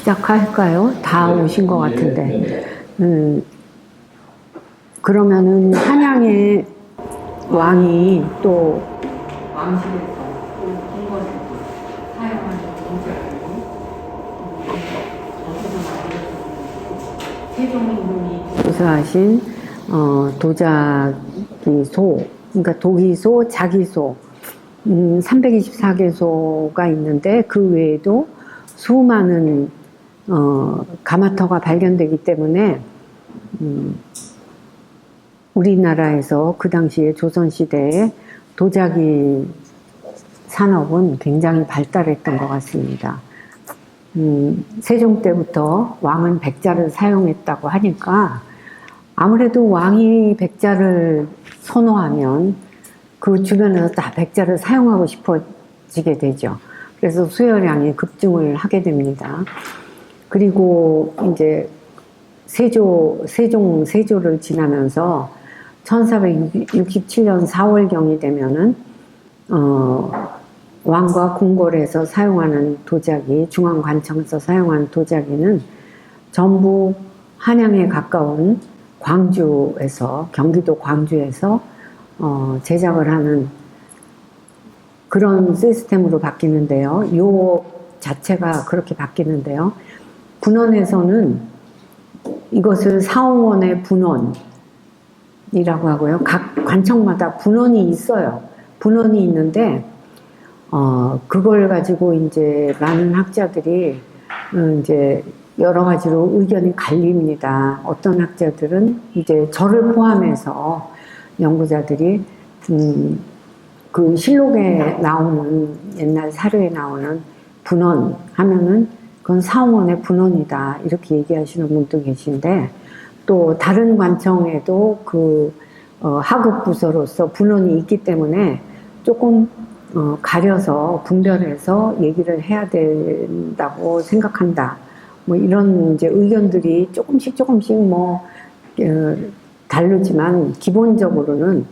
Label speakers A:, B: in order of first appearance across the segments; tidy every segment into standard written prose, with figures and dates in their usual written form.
A: 시작할까요? 다 오신 것 같은데. 그러면은 한양의 왕이 또 왕실에서 또 궁궐에서 사용하는 도자기 어디서 만들어졌는지 세종인군이 조사하신 도자기소, 그러니까 도기소, 자기소 324개소가 있는데 그 외에도 수많은 가마터가 발견되기 때문에 우리나라에서 그 당시에 조선시대에 도자기 산업은 굉장히 발달했던 것 같습니다. 세종 때부터 왕은 백자를 사용했다고 하니까 아무래도 왕이 백자를 선호하면 그 주변에서 다 백자를 사용하고 싶어지게 되죠. 그래서 수요량이 급증을 하게 됩니다. 그리고 이제 세조를 지나면서 1467년 4월경이 되면은 왕과 궁궐에서 사용하는 도자기, 중앙관청에서 사용하는 도자기는 전부 한양에 가까운 광주에서, 경기도 광주에서 제작을 하는 그런 시스템으로 바뀌는데요. 요 자체가 그렇게 바뀌는데요. 분원에서는 이것을 사홍원의 분원이라고 하고요. 각 관청마다 분원이 있어요. 분원이 있는데 그걸 가지고 이제 많은 학자들이 이제 여러 가지로 의견이 갈립니다. 어떤 학자들은 이제 저를 포함해서 연구자들이 그 실록에 나오는 옛날 사료에 나오는 분원 하면은 그건 사홍원의 분원이다 이렇게 얘기하시는 분도 계신데 또 다른 관청에도 그 하급 부서로서 분원이 있기 때문에 조금 가려서 분별해서 얘기를 해야 된다고 생각한다. 뭐 이런 이제 의견들이 조금씩 뭐 다르지만 기본적으로는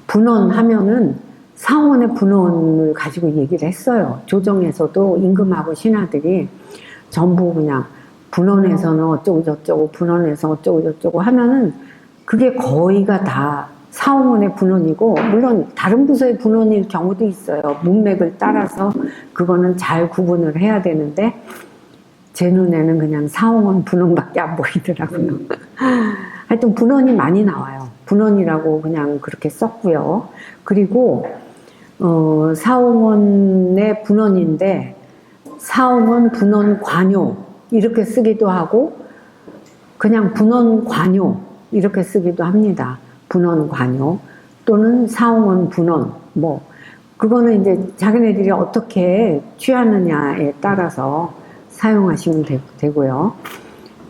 A: 분원하면은 사홍원의 분원을 가지고 얘기를 했어요. 조정에서도 임금하고 신하들이 전부 그냥 분원에서는 어쩌고 저쩌고 분원에서 어쩌고 저쩌고 하면은 그게 거의가 다 사홍원의 분원이고 물론 다른 부서의 분원일 경우도 있어요. 문맥을 따라서 그거는 잘 구분을 해야 되는데 제 눈에는 그냥 사홍원 분원밖에 안 보이더라고요. 하여튼 분원이 많이 나와요. 분원이라고 그냥 그렇게 썼고요. 그리고 사홍원의 분원인데 사홍원 분원 관요 이렇게 쓰기도 하고 그냥 분원 관요 이렇게 쓰기도 합니다. 분원 관요 또는 사홍원 분원 뭐 그거는 이제 자기네들이 어떻게 취하느냐에 따라서 사용하시면 되고요.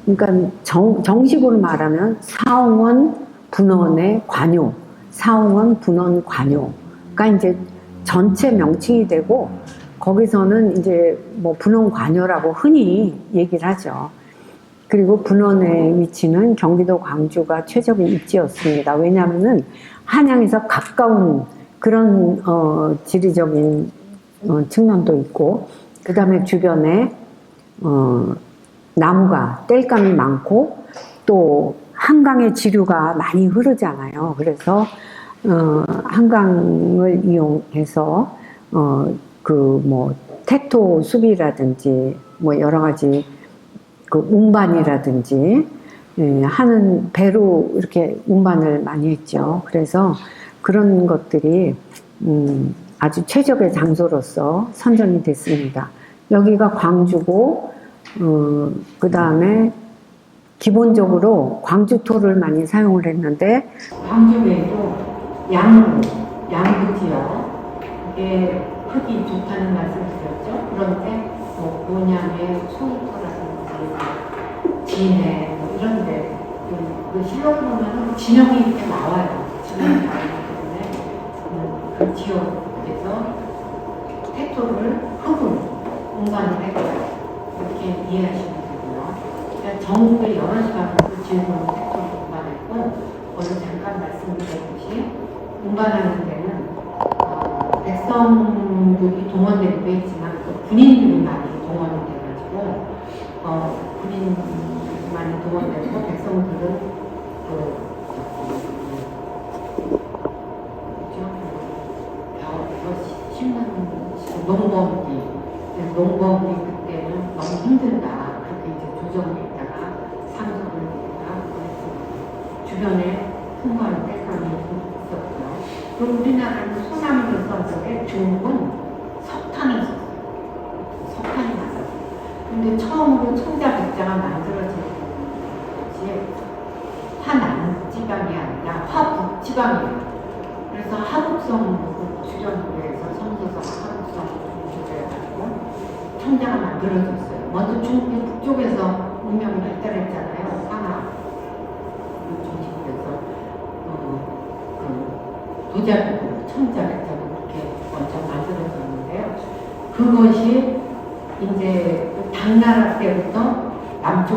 A: 그러니까 정식으로 말하면 사홍원 분원의 관요, 사홍원 분원 관요가 이제 전체 명칭이 되고 거기서는 이제 뭐 분원 관요라고 흔히 얘기를 하죠. 그리고 분원의 위치는 경기도 광주가 최적의 입지였습니다. 왜냐하면은 한양에서 가까운 그런 지리적인 측면도 있고 그 다음에 주변에 나무가 땔감이 많고 또 한강의 지류가 많이 흐르잖아요. 그래서 한강을 이용해서 그 뭐 태토 수비라든지 뭐 여러 가지 그 운반이라든지 하는 배로 이렇게 운반을 많이 했죠. 그래서 그런 것들이 아주 최적의 장소로서 선정이 됐습니다. 여기가 광주고 그 다음에 기본적으로 광주토를 많이 사용을 했는데 광주 외에도 양구 지역 이게 크기 좋다는 말씀을 드렸죠. 그런데 뭐 논양의 송토라든지 진해 뭐 이런데 그 실록을 보면은 지명이 이렇게 나와요. 지명이 나오기 때문에 그 지역에서 태토를 흙으로 운반을 했고요. 이렇게 이해하시면 되고요. 그러니까 전국에 여러 지방에서 즐거운 태토를 운반했고 오늘 잠깐 말씀드렸듯이 운반하는 데는 백성들이 동원되기도 했지만 또 군인들이 많이 동원이 돼가지고
B: 군인만이 동원되고 백성들은 심는 농번기 그때는 너무 힘들다. 그렇게 이제 조정을 했다가 상속을 했다가 주변에 풍부한데 그런 일이 있었고요. 그리고 우리나라는 소나무를 썼는데 중국은 석탄을 썼어요. 석탄이 나왔어요. 근데 처음으로 청자백자가 만들어진 것이 화남지방이 아니라 화북지방이에요. 그래서 하북성 주전부에서 성서서 하북성 주제해가지고 청자가 만들어졌어요. 먼저 중국이 북쪽에서 문명이 발달했잖아요. 황하 중심으로 그 도자기로 청자백자로 그렇게 먼저 만들어졌는데요. 그것이 이제 당나라 때부터 남쪽,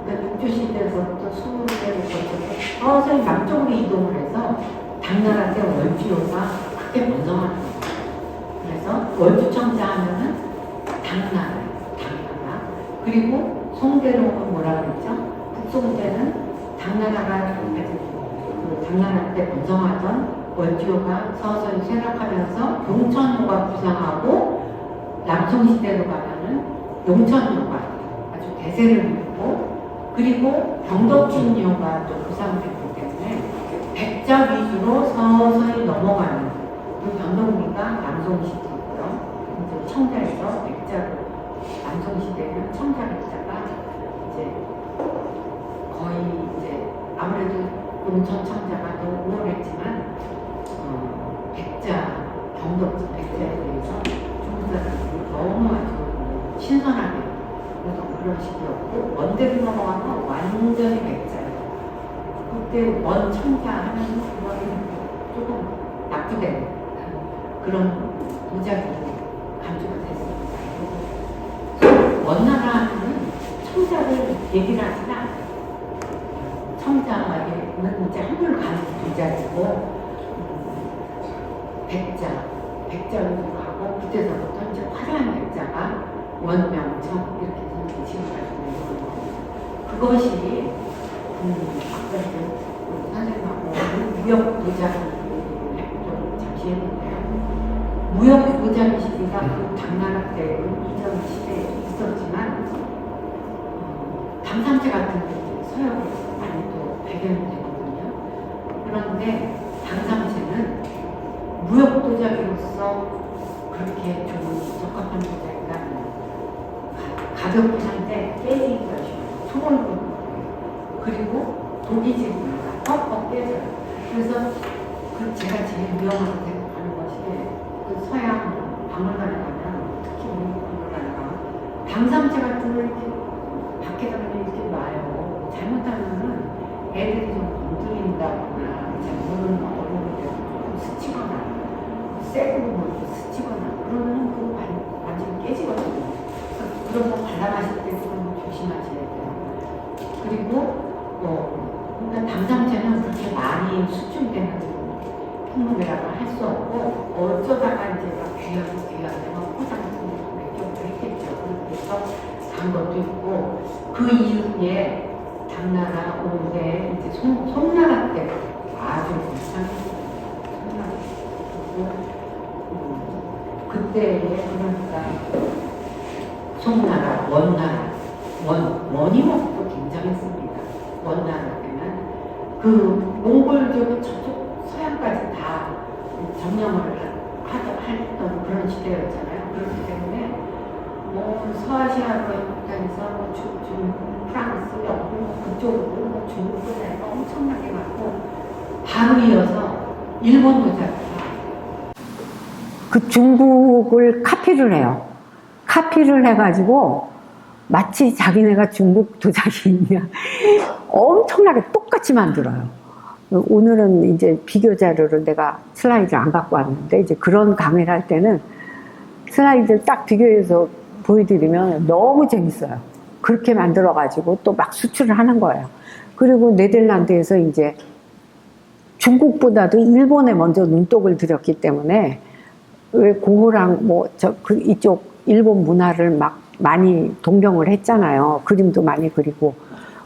B: 그러니까 육조시대에서부터 수르대를 거쳐서 서서히 남쪽으로 이동을 해서 당나라 때 월주요가 크게 번성합니다. 그래서 월주청자 하면은 당나라. 그리고 송대로는 뭐라 그랬죠? 북송대는 당나라가 당나라 때 번성하던 월주요가 서서히 쇠락하면서 용천요가 부상하고 남송시대로 가면은 용천요가 아주 대세를 이루고 그리고 병덕진요가 또 부상됐기 때문에 백자 위주로 서서히 넘어가는 그 변동기가 남송시대고요. 이제 청자에서 백자로 남송시대는 청자 백자가 이제 거의 이제 아무래도 용천 청자가 더 우월했지만 백자 병덕진 백자에 대해서 중국 사람들이 너무 아주 신선하게 그런 식이었고 원대로 넘어가면 완전히 백자예요. 그때 원청자 하면 그거는 조금 나쁘게 그런 도자기 감주가 됐습니다. 원나라 하면 청자를 얘기를 하진 않아요. 청자는 이제 한글 가는 도자기고 백자로 하고 그때서부터 이제 화려한 백자가 원명청 이렇게 지금까지 있는 그것이 아까 선생님하고 무역 도자기 좀 잠시 했는데요. 무역 도자기 시기가 그 당나라 때 이전 시대에 있었지만 담산체 같은 게 서역에서 많이 또 발견이 되거든요. 그런데 담산체는 무역 도자기로서 그렇게 좀 적합한 도자기가 가볍긴 한데 깨지기가 쉬워요. 소골 그리고 독이 지니까 뻑뻑 깨져요. 그래서 제가 제일 위험하게 생각하는 것이 그 서양 박물관에 가면 특히 우리 박물관에 가면 담산체 같은 걸 이렇게 밖에다 이렇게 놔요. 잘못하면은 애들이 좀 건드린다거나 잘 모르는 어른들 좀 스치거나 새 부분을 스치거나 그러면 그거 완전히 깨지거든요. 그런 거 관람하실 때 좀 조심하셔야 돼요. 그리고 그러니까 담산체는 그렇게 많이 수출되는 품목이라고 할 수 없고 어쩌다가 이제 막 귀하게 포장 같은 몇 경도 했겠죠. 그렇게 해서 간 것도 있고 그 이후에 당나라 오후에 이제 송나라 때 아주 비슷했어요. 송나라 그때에 그러니까 송나라, 원나라, 원이목도 굉장했습니다. 원나라 때는 그 몽골족이 저쪽 서양까지 다 점령을 했던 그런 시대였잖아요. 그렇기 때문에 뭐 서아시아에서 프랑스, 영국 그쪽으로 중국에 엄청나게 많고 바로 이어서 일본 도자기
A: 그 중국을 카피를 해요. 카피를 해가지고 마치 자기네가 중국 도자기냐 엄청나게 똑같이 만들어요. 오늘은 이제 비교 자료를 내가 슬라이드를 안 갖고 왔는데 이제 그런 강의를 할 때는 슬라이드를 딱 비교해서 보여드리면 너무 재밌어요. 그렇게 만들어가지고 또 막 수출을 하는 거예요. 그리고 네덜란드에서 이제 중국보다도 일본에 먼저 눈독을 들였기 때문에 왜 고흐랑 이쪽 일본 문화를 막 많이 동경을 했잖아요. 그림도 많이 그리고.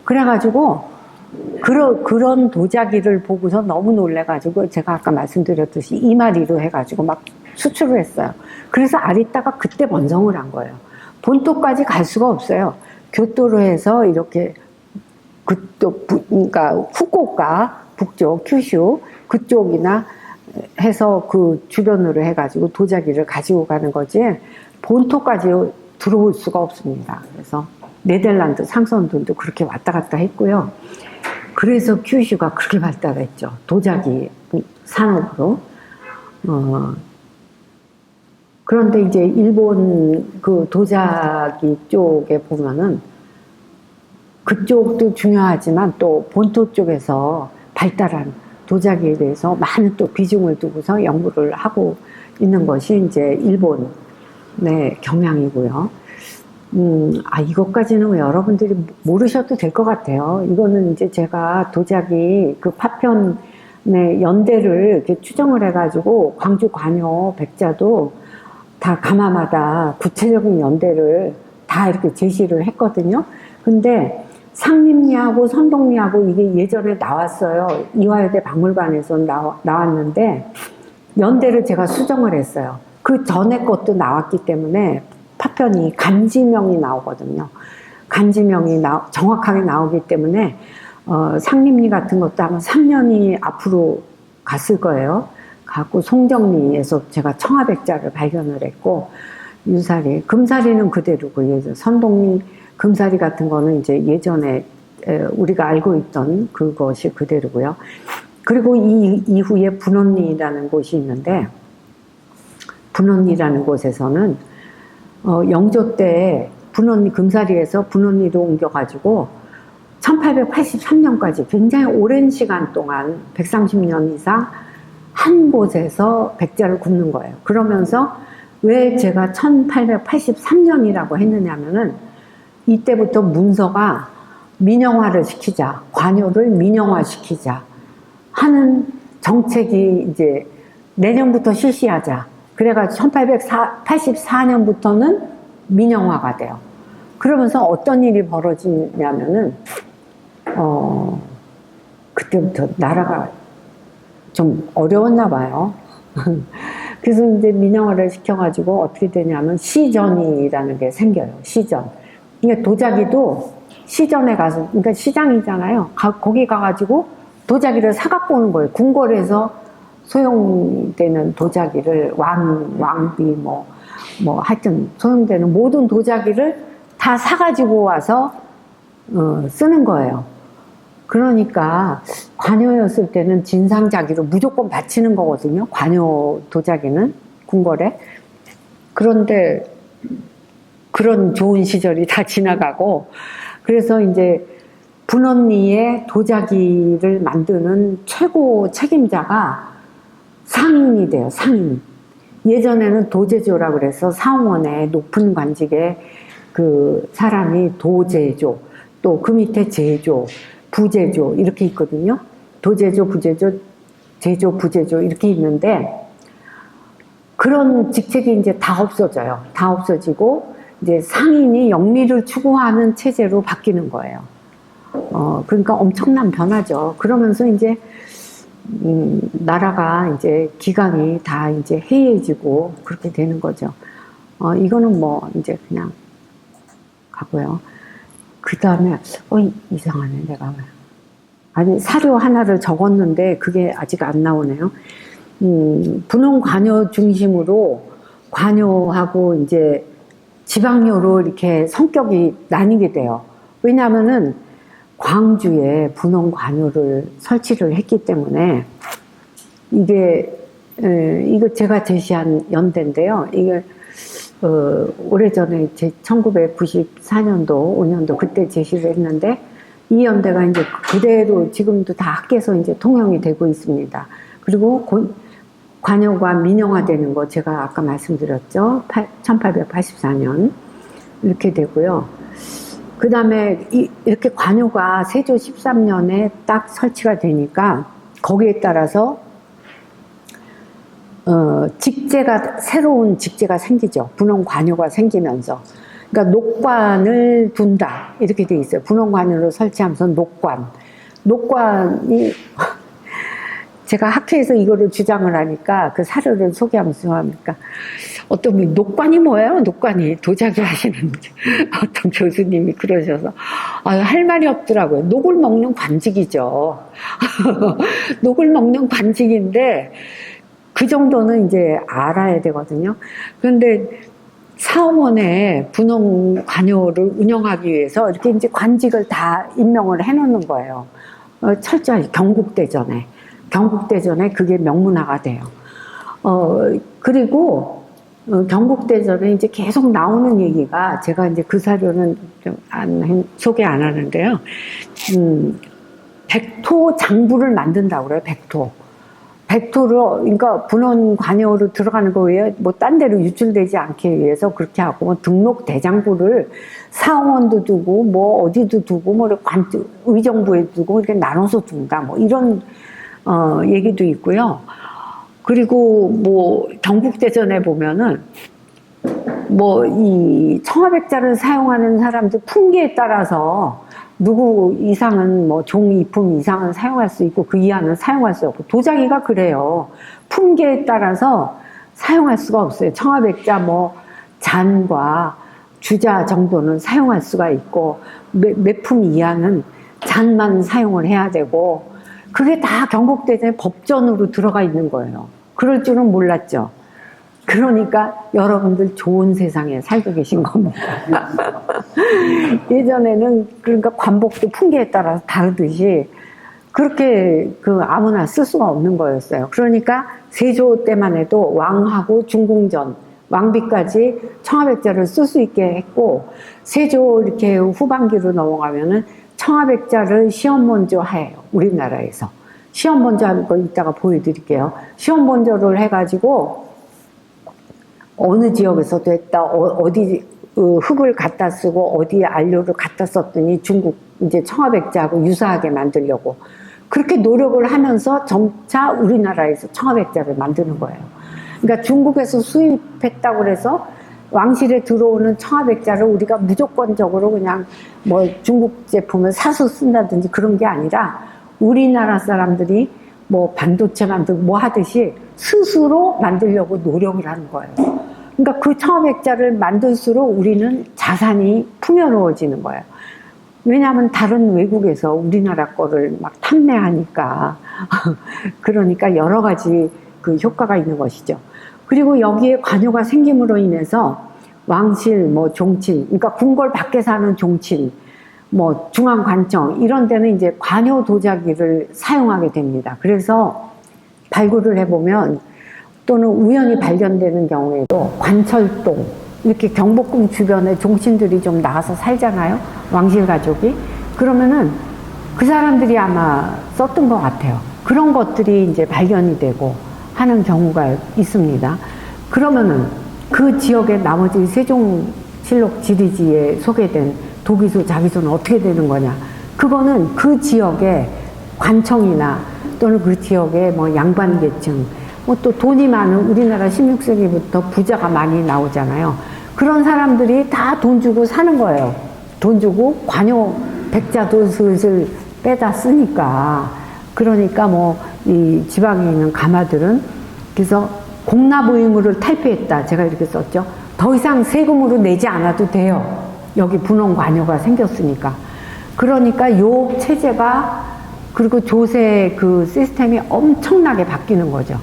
A: 그래가지고, 그런 도자기를 보고서 너무 놀래가지고, 제가 아까 말씀드렸듯이 이마리로 해가지고 막 수출을 했어요. 그래서 아리따가 그때 번성을 한 거예요. 본토까지 갈 수가 없어요. 교토로 해서 이렇게 그쪽, 그러니까 후쿠오카 북쪽, 큐슈 그쪽이나 해서 그 주변으로 해가지고 도자기를 가지고 가는 거지 본토까지 들어올 수가 없습니다. 그래서 네덜란드 상선들도 그렇게 왔다 갔다 했고요. 그래서 큐슈가 그렇게 발달했죠. 도자기 산업으로. 그런데 이제 일본 그 도자기 쪽에 보면은 그쪽도 중요하지만 또 본토 쪽에서 발달한 도자기에 대해서 많은 또 비중을 두고서 연구를 하고 있는 것이 이제 일본의 경향이고요. 이것까지는 여러분들이 모르셔도 될 것 같아요. 이거는 이제 제가 도자기 그 파편의 연대를 이렇게 추정을 해가지고 광주 관여 백자도 다 가마마다 구체적인 연대를 다 이렇게 제시를 했거든요. 근데 상림리하고 선동리하고 이게 예전에 나왔어요. 이화여대 박물관에서 나왔는데 연대를 제가 수정을 했어요. 그 전에 것도 나왔기 때문에 파편이 간지명이 나오거든요. 간지명이 정확하게 나오기 때문에 상림리 같은 것도 아마 3년이 앞으로 갔을 거예요. 갖고 송정리에서 제가 청아백자를 발견을 했고 유사리, 금사리는 그대로고 예전 선동리 금사리 같은 거는 이제 예전에 우리가 알고 있던 그것이 그대로고요. 그리고 이 이후에 분원리라는 곳이 있는데 분원리라는 곳에서는 영조 때 분원리 금사리에서 분원리로 옮겨가지고 1883년까지 굉장히 오랜 시간 동안 130년 이상 한 곳에서 백자를 굽는 거예요. 그러면서 왜 제가 1883년이라고 했느냐면은 이때부터 문서가 민영화를 시키자, 관요를 민영화시키자 하는 정책이 이제 내년부터 실시하자. 그래가지고 1884년부터는 민영화가 돼요. 그러면서 어떤 일이 벌어지냐면은, 그때부터 나라가 좀 어려웠나 봐요. 그래서 이제 민영화를 시켜가지고 어떻게 되냐면 시전이라는 게 생겨요. 시전. 그러니까 도자기도 시전에 가서, 그러니까 시장이잖아요. 거기 가가지고 도자기를 사갖고 오는 거예요. 궁궐에서 소용되는 도자기를 왕비 하여튼 소용되는 모든 도자기를 다 사가지고 와서 쓰는 거예요. 그러니까 관여였을 때는 진상자기로 무조건 바치는 거거든요. 관여 도자기는 궁궐에. 그런데 그런 좋은 시절이 다 지나가고 그래서 이제 분원리에 도자기를 만드는 최고 책임자가 상인이 돼요. 상인. 예전에는 도제조라고 그래서 상원의 높은 관직의 그 사람이 도제조, 또 그 밑에 제조, 부제조 이렇게 있거든요. 도제조, 부제조, 제조, 부제조 이렇게 있는데 그런 직책이 이제 다 없어져요. 다 없어지고 이제 상인이 영리를 추구하는 체제로 바뀌는 거예요. 그러니까 엄청난 변화죠. 그러면서 이제 나라가 이제 기강이 다 이제 해이해지고 그렇게 되는 거죠. 이거는 뭐 이제 그냥 가고요. 그 다음에 이상하네 내가 왜. 아니 사료 하나를 적었는데 그게 아직 안 나오네요. 분원 관여 중심으로 관여하고 이제 지방료로 이렇게 성격이 나뉘게 돼요. 왜냐하면은 광주에 분원 관여를 설치를 했기 때문에 이거 제가 제시한 연대인데요. 이게 오래전에 1994년도, 5년도 그때 제시를 했는데 이 연대가 이제 그대로 지금도 다 학계에서 이제 통용이 되고 있습니다. 그리고 관여가 민영화되는 거 제가 아까 말씀드렸죠. 1884년 이렇게 되고요. 그 다음에 이렇게 관여가 세조 13년에 딱 설치가 되니까 거기에 따라서 직제가 새로운 직제가 생기죠. 분원 관여가 생기면서 그러니까 녹관을 둔다 이렇게 돼 있어요. 분원관으로 설치하면서 녹관이 제가 학회에서 이거를 주장을 하니까 그 사료를 소개하면서 합니까? 어떤 분이 녹관이 뭐예요? 녹관이 도자기 하시는 어떤 교수님이 그러셔서 할 말이 없더라고요. 녹을 먹는 관직이죠. 녹을 먹는 관직인데 그 정도는 이제 알아야 되거든요. 그런데 사원의 분원 관요를 운영하기 위해서 이렇게 이제 관직을 다 임명을 해놓는 거예요. 철저히 경국대전에 그게 명문화가 돼요. 그리고 경국대전에 이제 계속 나오는 얘기가 제가 이제 그 사료는 좀 소개 안 하는데요. 백토 장부를 만든다고 그래요. 백토로, 그러니까 분원 관여로 들어가는 거에 뭐 딴 데로 유출되지 않기 위해서 그렇게 하고, 뭐 등록 대장부를 사원도 두고, 뭐 어디도 두고, 뭐 의정부에 두고, 이렇게 나눠서 둔다. 뭐 이런, 얘기도 있고요. 그리고 뭐 경국대전에 보면은, 뭐 이 청화백자를 사용하는 사람들 풍기에 따라서 누구 이상은 뭐 종 이품 이상은 사용할 수 있고 그 이하는 사용할 수 없고 도자기가 그래요. 풍계에 따라서 사용할 수가 없어요. 청화백자 뭐 잔과 주자 정도는 사용할 수가 있고 몇 품 이하는 잔만 사용을 해야 되고 그게 다 경국대전의 법전으로 들어가 있는 거예요. 그럴 줄은 몰랐죠. 그러니까 여러분들 좋은 세상에 살고 계신 겁니다. 예전에는 그러니까 관복도 풍계에 따라서 다르듯이 그렇게 아무나 쓸 수가 없는 거였어요. 그러니까 세조 때만 해도 왕하고 중궁전, 왕비까지 청화백자를 쓸 수 있게 했고 세조 이렇게 후반기로 넘어가면은 청화백자를 시험본조 해요. 우리나라에서. 시험본조 하는 거 이따가 보여드릴게요. 시험본조를 해가지고 어느 지역에서도 했다. 어디 흙을 갖다 쓰고 어디에 안료를 갖다 썼더니 중국 이제 청화백자하고 유사하게 만들려고 그렇게 노력을 하면서 점차 우리나라에서 청화백자를 만드는 거예요. 그러니까 중국에서 수입했다고 해서 왕실에 들어오는 청화백자를 우리가 무조건적으로 그냥 뭐 중국 제품을 사서 쓴다든지 그런 게 아니라 우리나라 사람들이 뭐 반도체 만들고 뭐 하듯이 스스로 만들려고 노력을 하는 거예요. 그러니까 그 청화백자를 만들수록 우리는 자산이 풍요로워지는 거예요. 왜냐하면 다른 외국에서 우리나라 거를 막 탐내하니까 그러니까 여러 가지 그 효과가 있는 것이죠. 그리고 여기에 관요가 생김으로 인해서 왕실, 뭐 종친, 그러니까 궁궐 밖에 사는 종친, 뭐 중앙관청 이런 데는 이제 관요 도자기를 사용하게 됩니다. 그래서 발굴을 해보면 또는 우연히 발견되는 경우에도 관철동 이렇게 경복궁 주변에 종친들이 좀 나가서 살잖아요. 왕실 가족이. 그러면은 그 사람들이 아마 썼던 것 같아요. 그런 것들이 이제 발견이 되고 하는 경우가 있습니다. 그러면은 그 지역의 나머지 세종실록 지리지에 소개된 도기소, 자기소는 어떻게 되는 거냐. 그거는 그 지역의 관청이나 또는 그 지역의 뭐 양반계층, 뭐 또 돈이 많은 우리나라 16세기부터 부자가 많이 나오잖아요. 그런 사람들이 다 돈 주고 사는 거예요. 돈 주고 관요 백자도 슬슬 빼다 쓰니까. 그러니까 뭐 이 지방에 있는 가마들은 그래서 공납 의무를 탈피했다. 제가 이렇게 썼죠. 더 이상 세금으로 내지 않아도 돼요. 여기 분원 관요가 생겼으니까. 그러니까 요 체제가 그리고 조세 그 시스템이 엄청나게 바뀌는 거죠.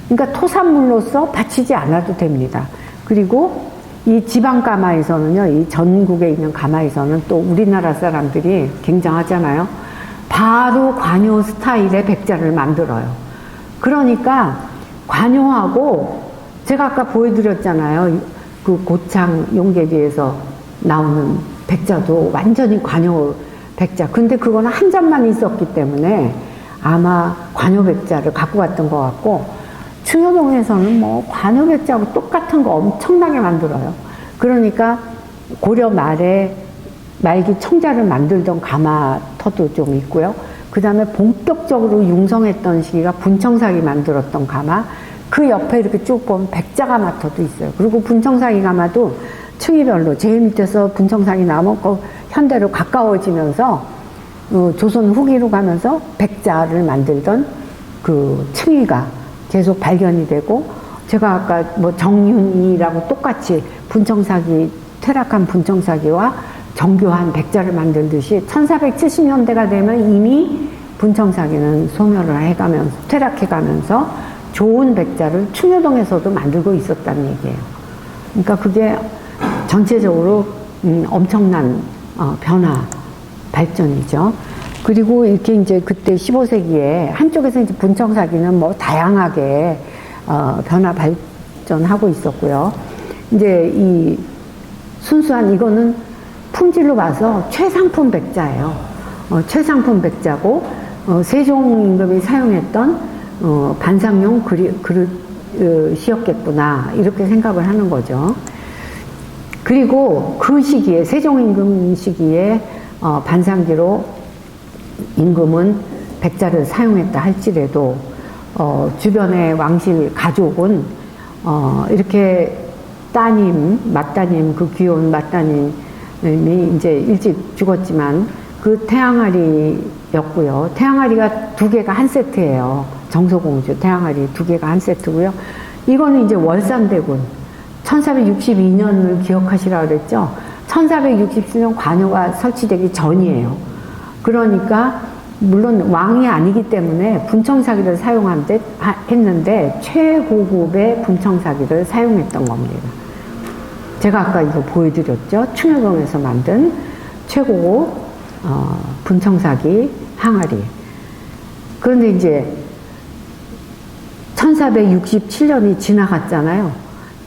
A: 그러니까 토산물로서 바치지 않아도 됩니다. 그리고 이 지방 가마에서는요, 이 전국에 있는 가마에서는 또 우리나라 사람들이 굉장하잖아요. 바로 관요 스타일의 백자를 만들어요. 그러니까 관요하고 제가 아까 보여드렸잖아요. 그 고창 용계비에서 나오는 백자도 완전히 관요 백자. 근데 그거는 한 점만 있었기 때문에 아마 관요 백자를 갖고 갔던 것 같고 충효동에서는 뭐 관요 백자하고 똑같은 거 엄청나게 만들어요. 그러니까 고려 말기 청자를 만들던 가마터도 좀 있고요. 그 다음에 본격적으로 융성했던 시기가 분청사기 만들었던 가마. 그 옆에 이렇게 쭉 보면 백자가마터도 있어요. 그리고 분청사기 가마도 층위별로 제일 밑에서 분청상이 나오면 그 현대로 가까워지면서 조선 후기로 가면서 백자를 만들던 그 층위가 계속 발견이 되고, 제가 아까 뭐 정윤이라고 똑같이 분청사기, 퇴락한 분청사기와 정교한 백자를 만들듯이 1470년대가 되면 이미 분청사기는 소멸을 해가면서, 퇴락해가면서 좋은 백자를 충효동에서도 만들고 있었다는 얘기예요. 그러니까 그게 전체적으로 엄청난 변화, 발전이죠. 그리고 이렇게 이제 그때 15세기에 한쪽에서 이제 분청사기는 뭐 다양하게 변화 발전하고 있었고요. 이제 이 순수한 이거는 품질로 봐서 최상품 백자예요. 최상품 백자고, 세종 임금이 사용했던 반상용 그릇이었겠구나, 이렇게 생각을 하는 거죠. 그리고 그 시기에, 세종 임금 시기에 반상기로 임금은 백자를 사용했다 할지라도 주변의 왕실 가족은 이렇게 따님, 맏따님, 그 귀여운 맏따님이 이제 일찍 죽었지만 그 태양아리였고요. 태양아리가 두 개가 한 세트예요. 정소공주 태양아리 두 개가 한 세트고요. 이거는 이제 월산대군 1462년을 기억하시라고 그랬죠. 1467년 관여가 설치되기 전이에요. 그러니까 물론 왕이 아니기 때문에 분청사기를 했는데 최고급의 분청사기를 사용했던 겁니다. 제가 아까 이거 보여드렸죠. 충효동에서 만든 최고급 분청사기 항아리. 그런데 이제 1467년이 지나갔잖아요.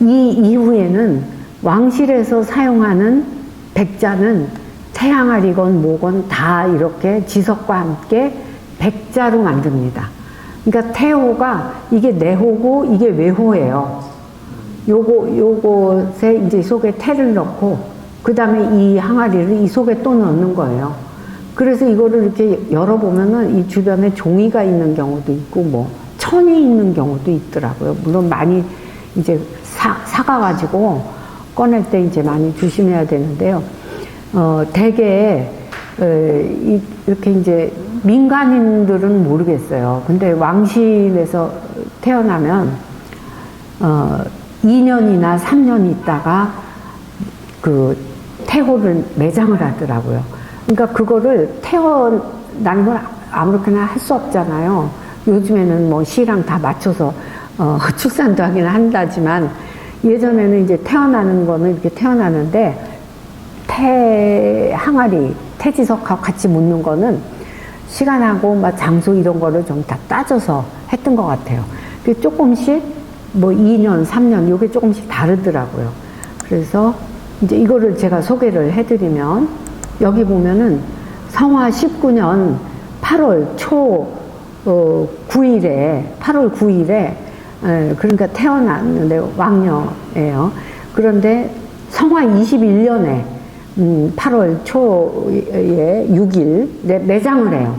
A: 이 이후에는 왕실에서 사용하는 백자는 태양아리건 뭐건 다 이렇게 지석과 함께 백자로 만듭니다. 그러니까 태호가 이게 내호고 이게 외호예요. 요것에 이제 속에 태를 넣고 그 다음에 이 항아리를 이 속에 또 넣는 거예요. 그래서 이거를 이렇게 열어보면은 이 주변에 종이가 있는 경우도 있고 뭐 천이 있는 경우도 있더라고요. 물론 많이 이제 사가가지고 꺼낼 때 이제 많이 조심해야 되는데요. 대개 이렇게 이제 민간인들은 모르겠어요. 근데 왕실에서 태어나면 2년이나 3년 있다가 그 태호를 매장을 하더라고요. 그러니까 그거를 태어나는 건 아무렇게나 할 수 없잖아요. 요즘에는 뭐 시랑 다 맞춰서 출산도 하긴 한다지만 예전에는 이제 태어나는 거는 이렇게 태어나는데 항아리, 태지석하고 같이 묻는 거는 시간하고 막 장소 이런 거를 좀 다 따져서 했던 것 같아요. 그 조금씩 뭐 2년, 3년 요게 조금씩 다르더라고요. 그래서 이제 이거를 제가 소개를 해드리면 여기 보면은 성화 19년 8월 초 9일에 8월 9일에 그러니까 태어났는데 왕녀예요. 그런데 성화 21년에 8월 초에 6일 매장을 해요.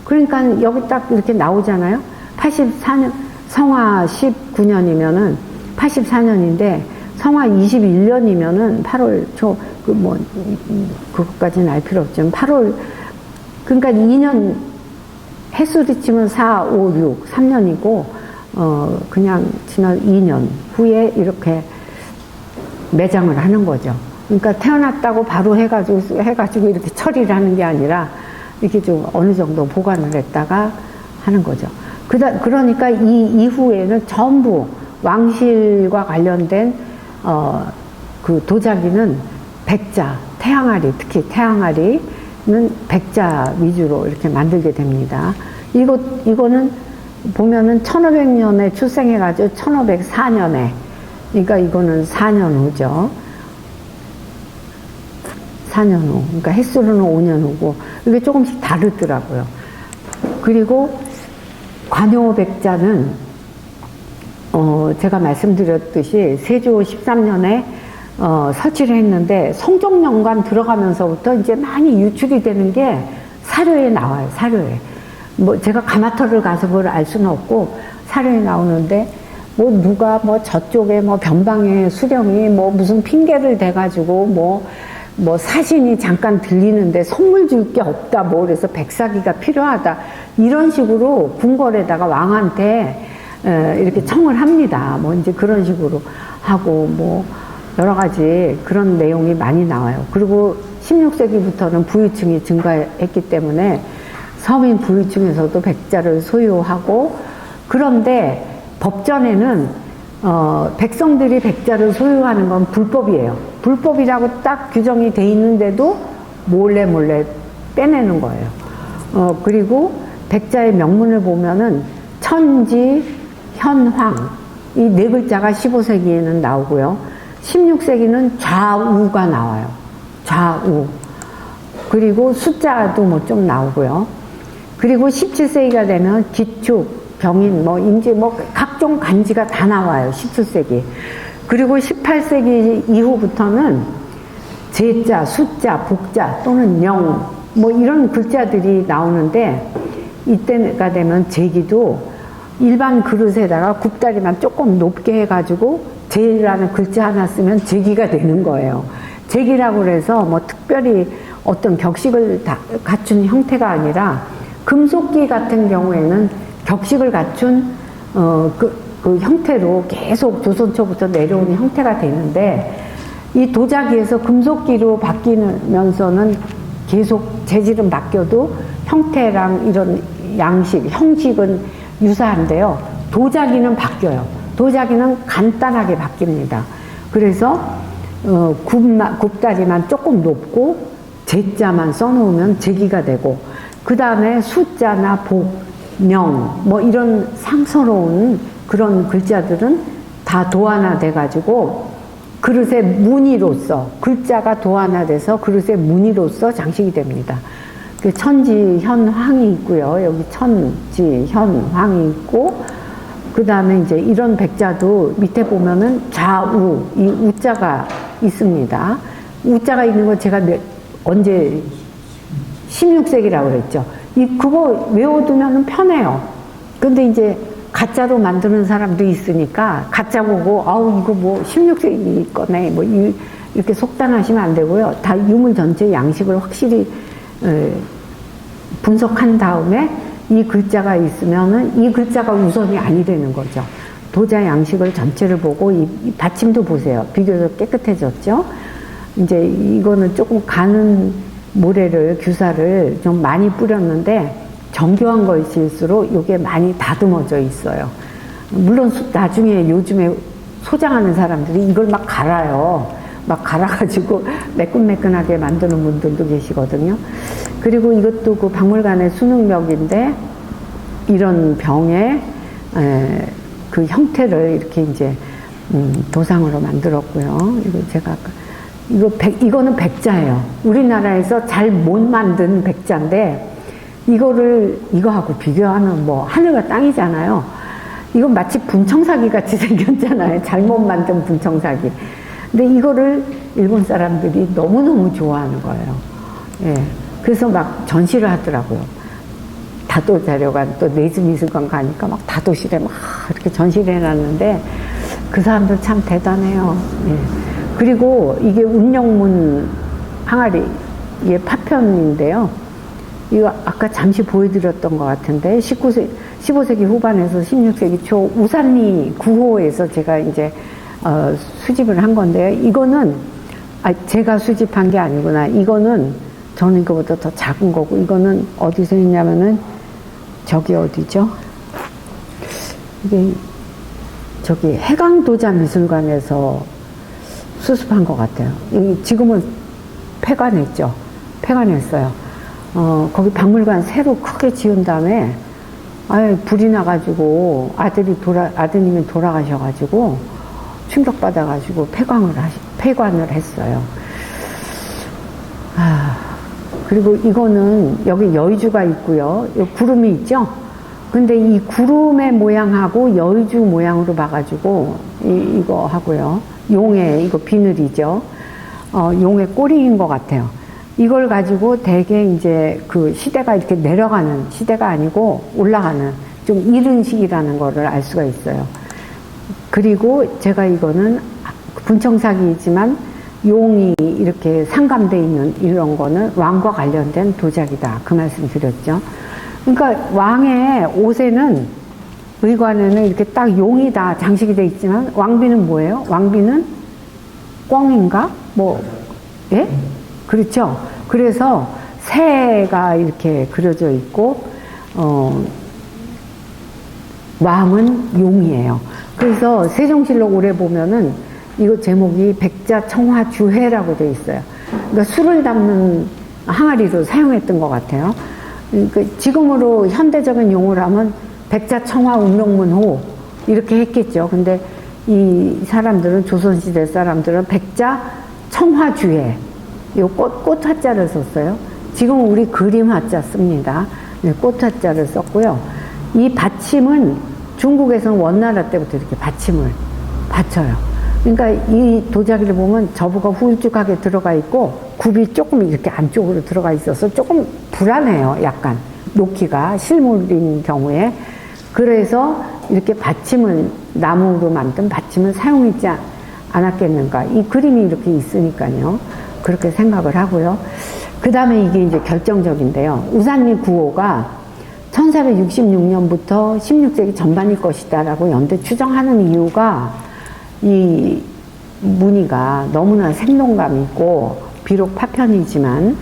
A: 그러니까 여기 딱 이렇게 나오잖아요. 84년 성화 19년이면은 84년인데 성화 21년이면은 8월 초 그것까지는 알 필요 없지만 8월 그러니까 2년 햇수리 치면 4, 5, 6 3년이고 그냥 지난 2년 후에 이렇게 매장을 하는 거죠. 그러니까 태어났다고 바로 해가지고 이렇게 처리를 하는 게 아니라 이렇게 좀 어느 정도 보관을 했다가 하는 거죠. 그러니까 이 이후에는 전부 왕실과 관련된 그 도자기는 백자, 태양아리, 특히 태양아리는 백자 위주로 이렇게 만들게 됩니다. 이거는 보면은 1500년에 출생해가지고 1504년에, 그러니까 이거는 4년 후죠. 4년 후. 그러니까 햇수로는 5년 후고, 이게 조금씩 다르더라고요. 그리고 관효백자는, 제가 말씀드렸듯이 세조 13년에 설치를 했는데 성종연관 들어가면서부터 이제 많이 유출이 되는 게 사료에 나와요. 사료에. 뭐 제가 가마터를 가서 그걸 알 수는 없고 사료에 나오는데 뭐 누가 뭐 저쪽에 뭐 변방에 수령이 뭐 무슨 핑계를 대가지고 뭐 사신이 잠깐 들리는데 선물 줄 게 없다, 뭐 그래서 백사기가 필요하다, 이런 식으로 궁궐에다가 왕한테 이렇게 청을 합니다. 뭐 이제 그런 식으로 하고 뭐 여러 가지 그런 내용이 많이 나와요. 그리고 16세기부터는 부유층이 증가했기 때문에 서민 부유층에서도 백자를 소유하고, 그런데 법전에는 백성들이 백자를 소유하는 건 불법이에요. 불법이라고 딱 규정이 돼 있는데도 몰래 빼내는 거예요. 그리고 백자의 명문을 보면은 천지, 현황, 이 네 글자가 15세기에는 나오고요. 16세기는 좌우가 나와요. 좌우. 그리고 숫자도 뭐 좀 나오고요. 그리고 17세기가 되면 기축, 병인, 뭐 임지, 뭐 각종 간지가 다 나와요. 17세기. 그리고 18세기 이후부터는 제자, 숫자, 복자 또는 영, 뭐 이런 글자들이 나오는데, 이때가 되면 제기도 일반 그릇에다가 굽다리만 조금 높게 해가지고 제라는 글자 하나 쓰면 제기가 되는 거예요. 제기라고 그래서 뭐 특별히 어떤 격식을 갖춘 형태가 아니라, 금속기 같은 경우에는 격식을 갖춘 그 형태로 계속 조선 초부터 내려오는 형태가 되는데, 이 도자기에서 금속기로 바뀌면서는 계속 재질은 바뀌어도 형태랑 이런 양식, 형식은 유사한데요. 도자기는 바뀌어요. 도자기는 간단하게 바뀝니다. 그래서 굽다리만 조금 높고 제자만 써놓으면 제기가 되고, 그 다음에 숫자나 복, 명, 뭐 이런 상서로운 그런 글자들은 다 도안화 돼가지고 그릇의 무늬로서, 글자가 도안화돼서 그릇의 무늬로서 장식이 됩니다. 그 천지, 현, 황이 있고요. 여기 천지, 현, 황이 있고, 그 다음에 이제 이런 백자도 밑에 보면은 좌우, 이 우자가 있습니다. 우자가 있는 거 제가 언제 16세기라고 그랬죠. 그거 외워두면 편해요. 근데 이제 가짜로 만드는 사람도 있으니까 가짜 보고 아우 이거 뭐 16세기 거네 뭐 이렇게 속단하시면 안 되고요. 다 유물 전체 양식을 확실히 분석한 다음에 이 글자가 있으면은 이 글자가 우선이 아니 되는 거죠. 도자 양식을 전체를 보고 이 받침도 보세요. 비교적 깨끗해졌죠. 이제 이거는 조금 가는 모래를, 규사를 좀 많이 뿌렸는데 정교한 것일수록 이게 많이 다듬어져 있어요. 물론 나중에 요즘에 소장하는 사람들이 이걸 막 갈아요. 막 갈아가지고 매끈매끈하게 만드는 분들도 계시거든요. 그리고 이것도 그 박물관의 수능벽인데, 이런 병에 그 형태를 이렇게 이제 도상으로 만들었고요. 이거 제가 이거는 백자예요. 우리나라에서 잘 못 만든 백자인데, 이거하고 비교하면 뭐 하늘과 땅이잖아요. 이건 마치 분청사기 같이 생겼잖아요. 잘못 만든 분청사기. 근데 이거를 일본 사람들이 너무너무 좋아하는 거예요. 예. 그래서 막 전시를 하더라고요. 다도자료관, 또 내즈미술관 가니까 막 다도실에 막 이렇게 전시를 해놨는데, 그 사람들 참 대단해요. 예. 그리고 이게 운영문 항아리의 파편인데요. 이거 아까 잠시 보여드렸던 것 같은데, 15세기 후반에서 16세기 초 우산리 9호에서 제가 이제 수집을 한 건데요. 이거는 제가 수집한 게 아니구나. 이거는 저는 이거보다 더 작은 거고, 이거는 어디서 했냐면은 저기 어디죠? 이게 저기 해강도자미술관에서 수습한 것 같아요. 지금은 폐관했죠. 폐관했어요. 거기 박물관 새로 크게 지은 다음에 불이 나가지고 아드님이 돌아가셔가지고 충격받아가지고 폐관을 했어요. 그리고 이거는 여기 여의주가 있고요. 여기 구름이 있죠? 근데 이 구름의 모양하고 여의주 모양으로 봐가지고 이거 하고요. 용의 이거 비늘이죠. 용의 꼬리인 것 같아요. 이걸 가지고 되게 이제 그 시대가 이렇게 내려가는 시대가 아니고 올라가는 좀 이른 시기라는 거를 알 수가 있어요. 그리고 제가 이거는 분청사기이지만 용이 이렇게 상감되어 있는 이런 거는 왕과 관련된 도자기다. 그 말씀 드렸죠. 그러니까 왕의 옷에는, 의관에는 이렇게 딱 용이 다 장식이 되어 있지만 왕비는 뭐예요? 왕비는 꿩인가? 뭐, 예? 그렇죠. 그래서 새가 이렇게 그려져 있고, 왕은 용이에요. 그래서 세종실록 올해 보면은 이거 제목이 백자청화주회라고 되어 있어요. 그러니까 술을 담는 항아리로 사용했던 것 같아요. 그러니까 지금으로 현대적인 용어를 하면 백자청화운명문호 이렇게 했겠죠. 근데 이 사람들은, 조선시대 사람들은 백자청화주회, 이 꽃 화자를 썼어요. 지금 우리 그림 화자 씁니다. 꽃 화자를 썼고요. 이 받침은 중국에서는 원나라 때부터 이렇게 받침을 받쳐요. 그러니까 이 도자기를 보면 저부가 훌쭉하게 들어가 있고 굽이 조금 이렇게 안쪽으로 들어가 있어서 조금 불안해요. 약간 놓기가 실물인 경우에. 그래서 이렇게 받침을, 나무로 만든 받침을 사용했지 않았겠는가. 이 그림이 이렇게 있으니까요. 그렇게 생각을 하고요. 그 다음에 이게 이제 결정적인데요. 우산리 구호가 1466년부터 16세기 전반일 것이다라고 연대 추정하는 이유가, 이 무늬가 너무나 생동감 있고, 비록 파편이지만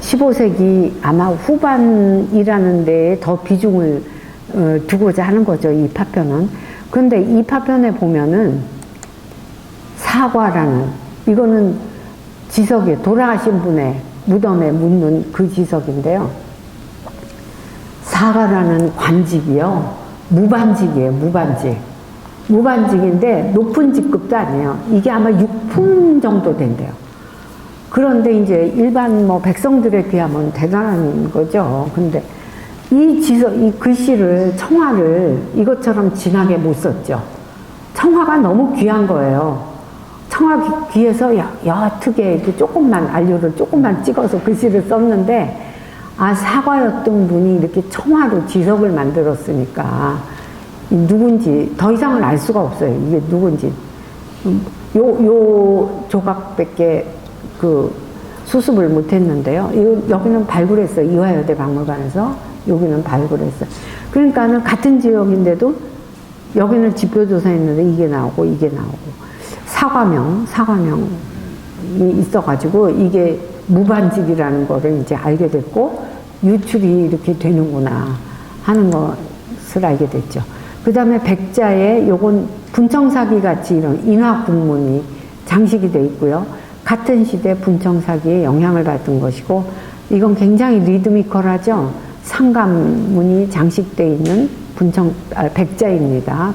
A: 15세기 아마 후반이라는 데에 더 비중을 두고자 하는 거죠, 이 파편은. 그런데 이 파편에 보면은 사과라는, 이거는 지석에, 돌아가신 분의 무덤에 묻는 그 지석인데요. 사과라는 관직이요, 무반직이에요. 무반직인데 높은 직급도 아니에요. 이게 아마 6품 정도 된대요. 그런데 이제 일반 뭐 백성들에 비하면 대단한 거죠. 근데 이 지석, 이 글씨를, 청화를 이것처럼 진하게 못 썼죠. 청화가 너무 귀한 거예요. 청화 귀에서 여특게 이렇게 조금만, 안료를 조금만 찍어서 글씨를 썼는데, 아, 사과였던 분이 이렇게 청화로 지석을 만들었으니까 누군지 더 이상은 알 수가 없어요. 이게 누군지. 요 조각밖에 그 수습을 못 했는데요. 여기는 발굴했어요. 이화여대 박물관에서. 여기는 발굴했어요. 그러니까는 같은 지역인데도 여기는 지표조사했는데 이게 나오고 이게 나오고. 사과명이 있어가지고 이게 무반직이라는 거를 이제 알게 됐고, 유출이 이렇게 되는구나 하는 것을 알게 됐죠. 그 다음에 백자에 요건 분청사기 같이 이런 인화국문이 장식이 돼 있고요. 같은 시대 분청사기에 영향을 받은 것이고, 이건 굉장히 리드미컬하죠. 상감문이 장식되어 있는 백자입니다.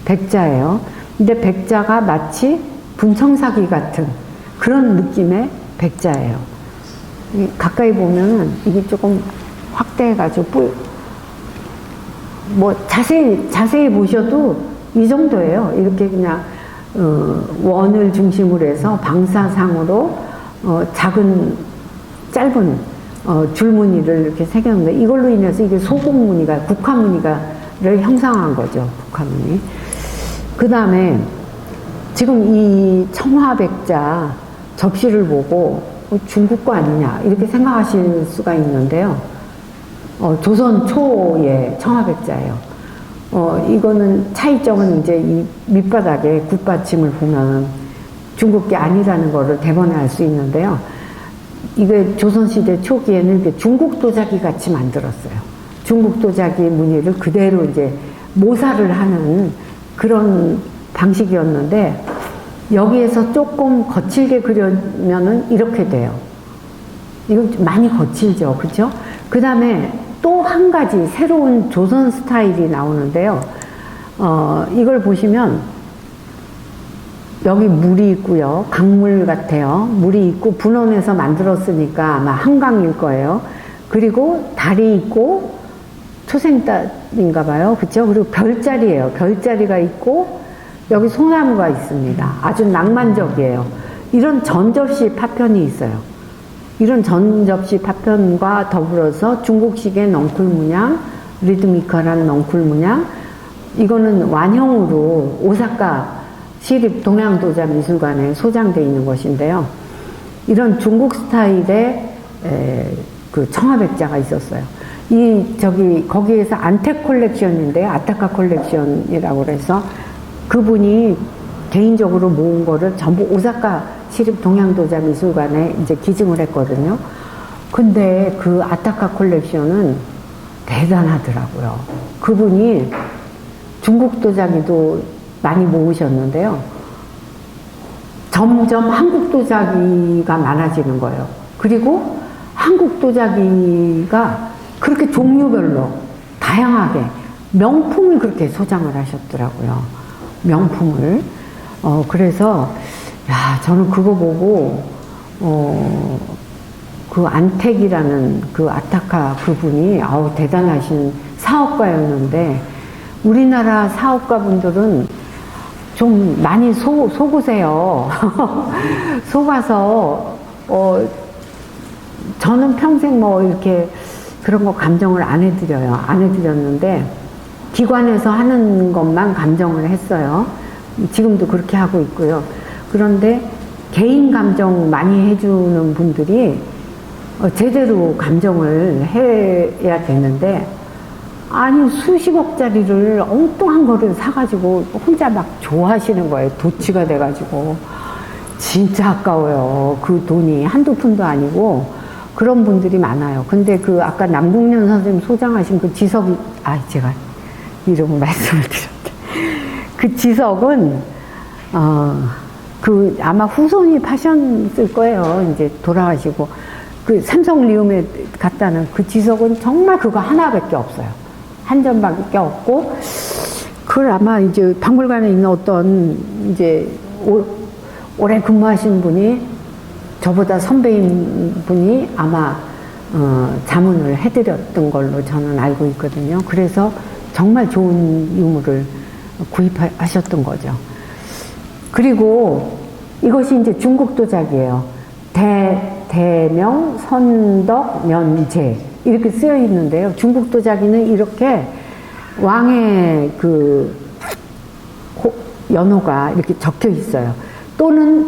A: 백자예요. 근데 백자가 마치 분청사기 같은 그런 느낌의 백자예요. 가까이 보면은 이게 조금 확대해가지고 뭐 자세히 보셔도 이 정도예요. 이렇게 그냥 원을 중심으로 해서 방사상으로 작은 짧은 줄무늬를 이렇게 새겼는데, 이걸로 인해서 이게 소곡무늬가, 국화무늬가를 형상한 거죠. 국화무늬. 그 다음에 지금 이 청화백자 접시를 보고 중국 거 아니냐 이렇게 생각하실 수가 있는데요. 조선 초의 청화백자예요. 이거는 차이점은 이제 이 밑바닥에 굿받침을 보면 중국 게 아니라는 거를 대번에 알 수 있는데요. 이게 조선시대 초기에는 이렇게 중국 도자기 같이 만들었어요. 중국 도자기 무늬를 그대로 이제 모사를 하는 그런 방식이었는데, 여기에서 조금 거칠게 그려면은 이렇게 돼요. 이건 좀 많이 거칠죠. 그죠? 그 다음에 또 한 가지 새로운 조선 스타일이 나오는데요. 이걸 보시면 여기 물이 있고요. 강물 같아요. 물이 있고 분원에서 만들었으니까 아마 한강일 거예요. 그리고 달이 있고 초생달인가 봐요. 그쵸? 그리고 별자리예요. 별자리가 있고 여기 소나무가 있습니다. 아주 낭만적이에요. 이런 전접시 파편이 있어요. 이런 전접시 파편과 더불어서 중국식의 넝쿨 문양, 리드미컬한 넝쿨 문양. 이거는 완형으로 오사카 시립 동양도자 미술관에 소장되어 있는 것인데요. 이런 중국 스타일의 그 청아백자가 있었어요. 거기에서 안텍 콜렉션인데요. 아타카 콜렉션이라고 그래서 그분이 개인적으로 모은 거를 전부 오사카 시립 동양도자 미술관에 이제 기증을 했거든요. 근데 그 아타카 콜렉션은 대단하더라고요. 그분이 중국 도자기도 많이 모으셨는데요. 점점 한국 도자기가 많아지는 거예요. 그리고 한국 도자기가 그렇게 종류별로 다양하게 명품을 그렇게 소장을 하셨더라고요. 명품을. 그래서 야, 저는 그거 보고 그 안택이라는 그 아타카 그분이 대단하신 사업가였는데 우리나라 사업가분들은 좀 많이 속으세요. 속아서 저는 평생 뭐 이렇게 그런 거 감정을 안 해드렸는데 기관에서 하는 것만 감정을 했어요. 지금도 그렇게 하고 있고요. 그런데 개인 감정 많이 해주는 분들이 제대로 감정을 해야 되는데 아니 수십억짜리를 엉뚱한 거를 사가지고 혼자 막 좋아하시는 거예요. 도취가 돼가지고 진짜 아까워요. 그 돈이 한두 푼도 아니고 그런 분들이 많아요. 근데 그 아까 남궁년 선생님 소장하신 그 지석이 제가 이름을 말씀을 드렸대. 그 지석은 그 아마 후손이 파셨을 거예요. 이제 돌아가시고 그 삼성리움에 갔다는 그 지석은 정말 그거 하나밖에 없어요. 한 점밖에 없고 그걸 아마 이제 박물관에 있는 어떤 이제 오래 근무하신 분이 저보다 선배인 분이 아마 자문을 해드렸던 걸로 저는 알고 있거든요. 그래서 정말 좋은 유물을 구입하셨던 거죠. 그리고 이것이 이제 중국 도자기예요. 대명, 선덕, 면제 이렇게 쓰여 있는데요. 중국 도자기는 이렇게 왕의 그 연호가 이렇게 적혀 있어요. 또는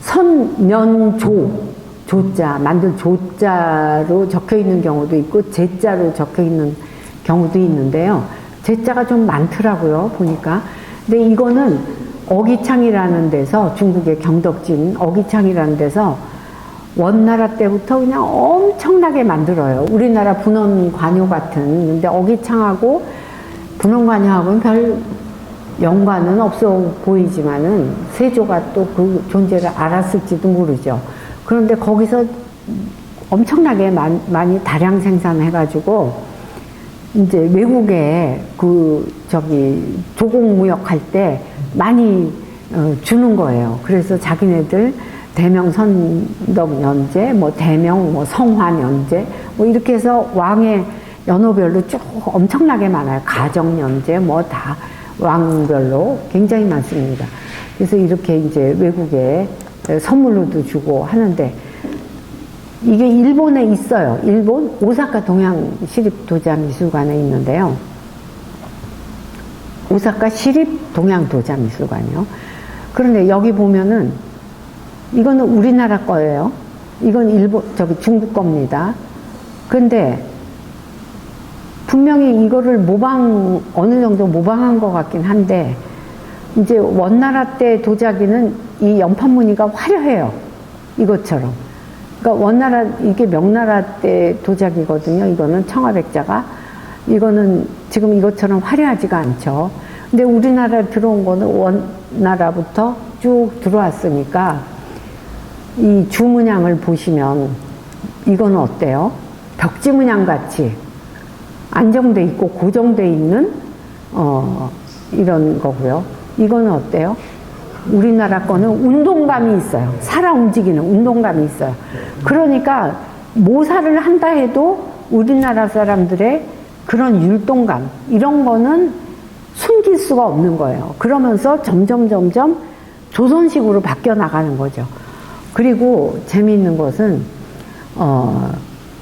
A: 선면조, 조자, 만들 조자로 적혀 있는 경우도 있고 제자로 적혀 있는 경우도 있는데요. 제자가 좀 많더라고요, 보니까. 근데 이거는 어기창이라는 데서, 중국의 경덕진 어기창이라는 데서 원나라 때부터 그냥 엄청나게 만들어요. 우리나라 분원관요 같은. 근데 어기창하고 분원관요하고는 별 연관은 없어 보이지만은 세조가 또 그 존재를 알았을지도 모르죠. 그런데 거기서 엄청나게 많이 다량 생산해가지고 이제 외국에 조공무역할 때 많이 주는 거예요. 그래서 자기네들 대명 선덕연제, 대명 성화연제, 이렇게 해서 왕의 연호별로 쭉 엄청나게 많아요. 가정연제, 다 왕별로 굉장히 많습니다. 그래서 이렇게 이제 외국에 선물로도 주고 하는데, 이게 일본에 있어요. 일본 오사카 동양시립도자미술관에 있는데요. 오사카 시립동양도자미술관이요. 그런데 여기 보면은 이거는 우리나라 거예요. 이건 중국 겁니다. 근데 분명히 이거를 어느 정도 모방한 것 같긴 한데, 이제 원나라 때 도자기는 이 연판 무늬가 화려해요. 이것처럼. 그러니까 이게 명나라 때 도자기거든요. 이거는 청아백자가. 이거는 지금 이것처럼 화려하지가 않죠. 근데 우리나라에 들어온 거는 원나라부터 쭉 들어왔으니까 이 주문양을 보시면 이거는 어때요? 벽지 문양 같이 안정돼 있고 고정돼 있는 이런 거고요. 이거는 어때요? 우리나라 거는 운동감이 있어요. 살아 움직이는 운동감이 있어요. 그러니까 모사를 한다 해도 우리나라 사람들의 그런 율동감, 이런 거는 숨길 수가 없는 거예요. 그러면서 점점 조선식으로 바뀌어 나가는 거죠. 그리고 재미있는 것은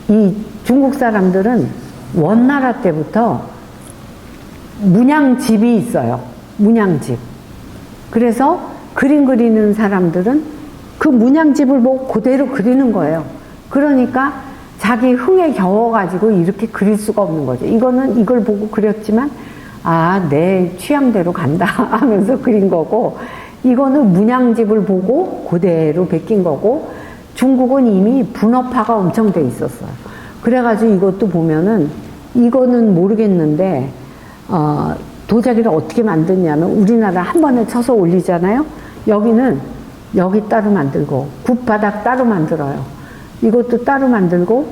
A: 이 중국 사람들은 원나라 때부터 문양집이 있어요. 문양집. 그래서 그림 그리는 사람들은 그 문양집을 보고 그대로 그리는 거예요. 그러니까 자기 흥에 겨워가지고 이렇게 그릴 수가 없는 거죠. 이거는 이걸 보고 그렸지만 아, 내 취향대로 간다 하면서 그린 거고, 이거는 문양집을 보고 그대로 베낀 거고, 중국은 이미 분업화가 엄청 돼 있었어요. 그래가지고 이것도 보면은 이거는 모르겠는데 도자기를 어떻게 만드냐면 우리나라 한 번에 쳐서 올리잖아요. 여기는 여기 따로 만들고 굽바닥 따로 만들어요. 이것도 따로 만들고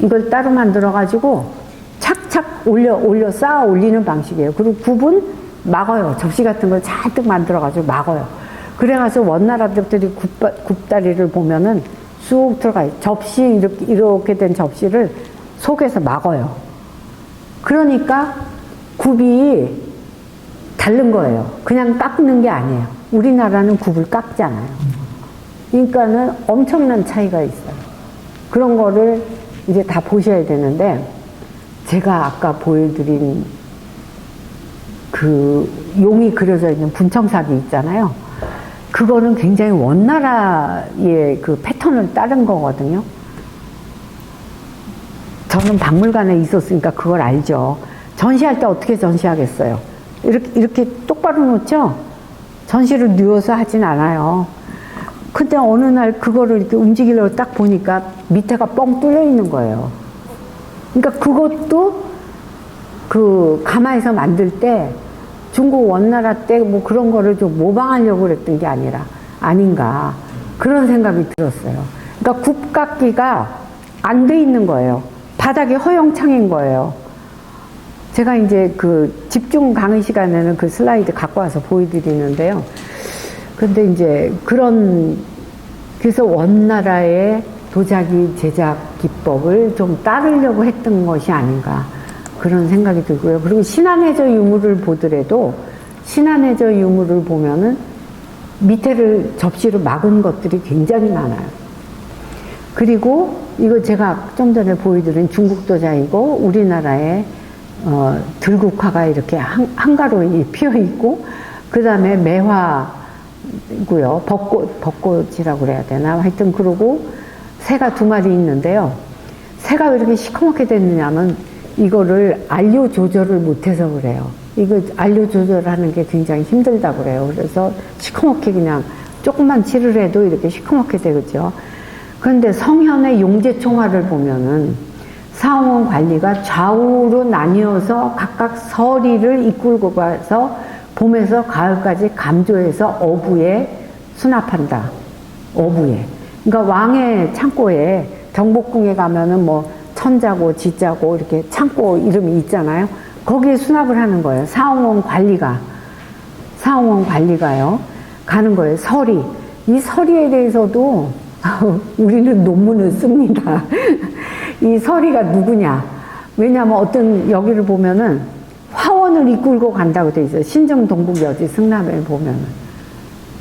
A: 이걸 따로 만들어 가지고 착착 올려 쌓아 올리는 방식이에요. 그리고 굽은 막아요. 접시 같은 걸 잔뜩 만들어 가지고 막아요. 그래가지고 원나라 때부터 굽다리를 보면은 쑥 들어가요. 접시 이렇게 된 접시를 속에서 막아요. 그러니까 굽이 다른 거예요. 그냥 깎는 게 아니에요. 우리나라는 굽을 깎잖아요. 그러니까는 엄청난 차이가 있어요. 그런 거를 이제 다 보셔야 되는데, 제가 아까 보여드린 그 용이 그려져 있는 분청사기 있잖아요. 그거는 굉장히 원나라의 그 패턴을 따른 거거든요. 저는 박물관에 있었으니까 그걸 알죠. 전시할 때 어떻게 전시하겠어요? 이렇게 똑바로 놓죠? 전시를 누워서 하진 않아요. 근데 어느 날 그거를 이렇게 움직이려고 딱 보니까 밑에가 뻥 뚫려 있는 거예요. 그러니까 그것도 그 가마에서 만들 때 중국 원나라 때 뭐 그런 거를 좀 모방하려고 그랬던 게 아닌가. 그런 생각이 들었어요. 그러니까 굽깎기가 안 돼 있는 거예요. 바닥이 허영창인 거예요. 제가 이제 그 집중 강의 시간에는 그 슬라이드 갖고 와서 보여드리는데요. 근데 이제 그래서 원나라의 도자기 제작 기법을 좀 따르려고 했던 것이 아닌가. 그런 생각이 들고요. 그리고 신안해저 유물을 보더라도 신안해저 유물을 보면은 밑에를 접시로 막은 것들이 굉장히 많아요. 그리고 이거 제가 좀 전에 보여드린 중국 도자기고 우리나라의 들국화가 이렇게 한가로 피어 있고, 그 다음에 매화고요. 벚꽃이라고 그래야 되나? 하여튼 그러고 새가 2마리 있는데요. 새가 왜 이렇게 시커멓게 됐느냐면 이거를 안료 조절을 못해서 그래요. 이거 안료 조절하는 게 굉장히 힘들다고 그래요. 그래서 시커멓게 그냥 조금만 칠을 해도 이렇게 시커멓게 되겠죠. 그런데 성현의 용제총화를 보면은 사홍원 관리가 좌우로 나뉘어서 각각 서리를 이끌고 가서 봄에서 가을까지 감조해서 어부에 수납한다. 어부에. 그러니까 왕의 창고에 경복궁에 가면은 뭐 천자고 지자고 이렇게 창고 이름이 있잖아요. 거기에 수납을 하는 거예요. 사홍원 관리가요. 가는 거예요. 서리. 이 서리에 대해서도 우리는 논문을 씁니다. 이 서리가 누구냐? 왜냐하면 어떤 여기를 보면은 화원을 이끌고 간다고 돼 있어요. 신정동북여지 승남에 보면은.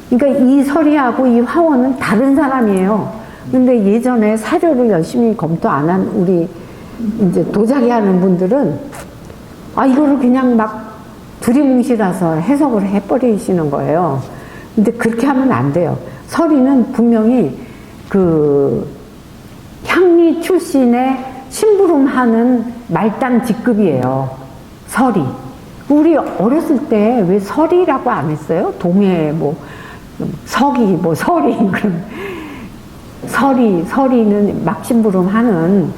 A: 그러니까 이 서리하고 이 화원은 다른 사람이에요. 근데 예전에 사료를 열심히 검토 안 한 우리 이제 도자기 하는 분들은 이거를 그냥 막 두리뭉실해서 해석을 해버리시는 거예요. 근데 그렇게 하면 안 돼요. 서리는 분명히 그 향리 출신의 심부름하는 말단 직급이에요. 서리. 우리 어렸을 때 왜 서리라고 안 했어요? 동해 뭐 서기 뭐 서리 그런 서리는 막 심부름하는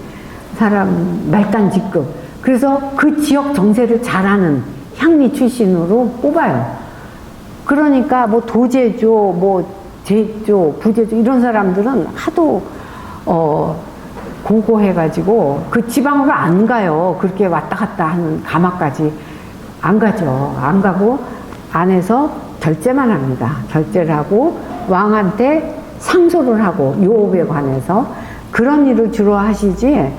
A: 사람 말단 직급. 그래서 그 지역 정세를 잘하는 향리 출신으로 뽑아요. 그러니까 뭐 도제조, 뭐 제조, 부제조 이런 사람들은 하도 고고해가지고 그 지방으로 안 가요. 그렇게 왔다 갔다 하는 가마까지 안 가죠. 안 가고 안에서 결제만 합니다. 결제를 하고 왕한테 상소를 하고 요업에 관해서 그런 일을 주로 하시지,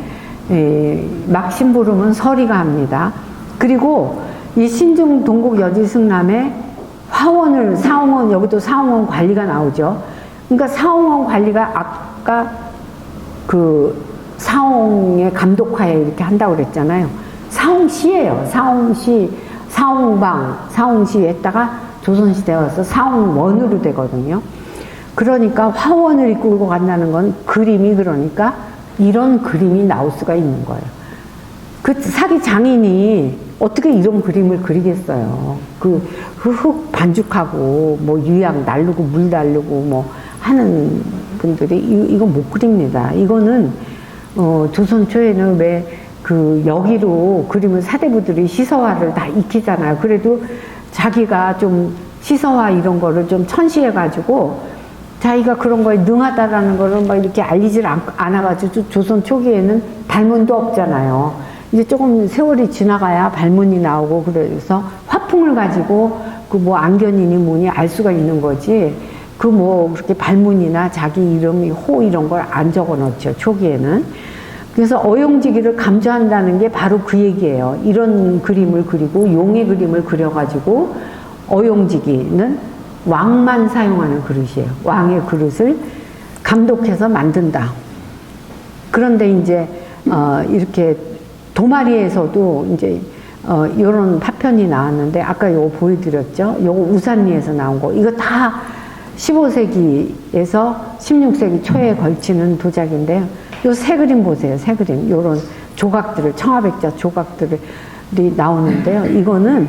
A: 막 심부름은 서리가 합니다. 그리고 이 신중 동국 여지승남에 사홍원, 여기도 사홍원 관리가 나오죠. 그러니까 사홍원 관리가 아까 그 사홍의 감독하에 이렇게 한다고 그랬잖아요. 사홍시예요. 사홍시, 사홍시 했다가 조선시대 와서 사홍원으로 되거든요. 그러니까 화원을 이끌고 간다는 건 그림이 그러니까 이런 그림이 나올 수가 있는 거예요. 그 사기 장인이 어떻게 이런 그림을 그리겠어요. 그 흙 반죽하고 뭐 유약 날르고 물 날르고 뭐 하는 분들이 이건 못 그립니다. 이거는 조선 초에는 왜 그 여기로 그림을 사대부들이 시서화를 다 익히잖아요. 그래도 자기가 좀 시서화 이런 거를 좀 천시해가지고 자기가 그런 거에 능하다라는 거를 막 이렇게 알리질 않아가지고 조선 초기에는 발문도 없잖아요. 이제 조금 세월이 지나가야 발문이 나오고 그래서 화풍을 가지고 그 뭐 안견이니 뭐니 알 수가 있는 거지. 그 뭐 그렇게 발문이나 자기 이름, 호 이런 걸 안 적어 놓죠. 초기에는. 그래서 어용지기를 감조한다는 게 바로 그 얘기예요. 이런 그림을 그리고 용의 그림을 그려가지고 어용지기는 왕만 사용하는 그릇이에요. 왕의 그릇을 감독해서 만든다. 그런데 이제 이렇게 도마리에서도 이제 이런 파편이 나왔는데 아까 요거 보여드렸죠. 요거 우산리에서 나온 거. 이거 다 15세기에서 16세기 초에 걸치는 도자기인데요. 요 새 그림 보세요. 새 그림. 요런 조각들을, 청아백자 조각들이 나오는데요. 이거는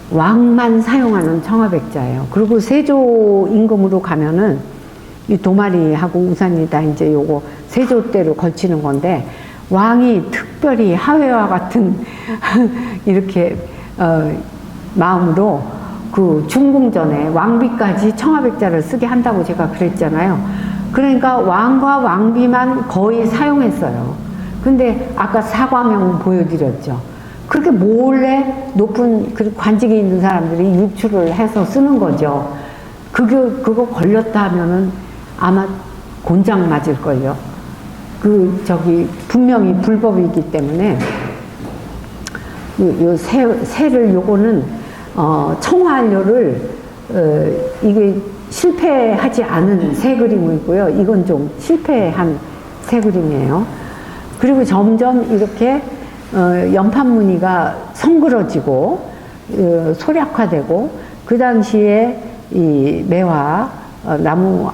A: 왕만 사용하는 청아백자예요. 그리고 세조 임금으로 가면은 이 도마리하고 우산이 다 이제 요거 세조 때로 걸치는 건데 왕이 특별히 하회와 같은 이렇게 마음으로 그 중궁전에 왕비까지 청아백자를 쓰게 한다고 제가 그랬잖아요. 그러니까 왕과 왕비만 거의 사용했어요. 근데 아까 사과명 보여드렸죠. 그렇게 몰래 높은 그 관직에 있는 사람들이 유출을 해서 쓰는 거죠. 그거 걸렸다 하면은 아마 곤장 맞을걸요. 분명히 불법이기 때문에 요 새를 요거는 청화한료를 이게 실패하지 않은 새 그림이고요. 이건 좀 실패한 새 그림이에요. 그리고 점점 이렇게 연판무늬가 성그러지고 소략화되고 그 당시에 이 매화 나무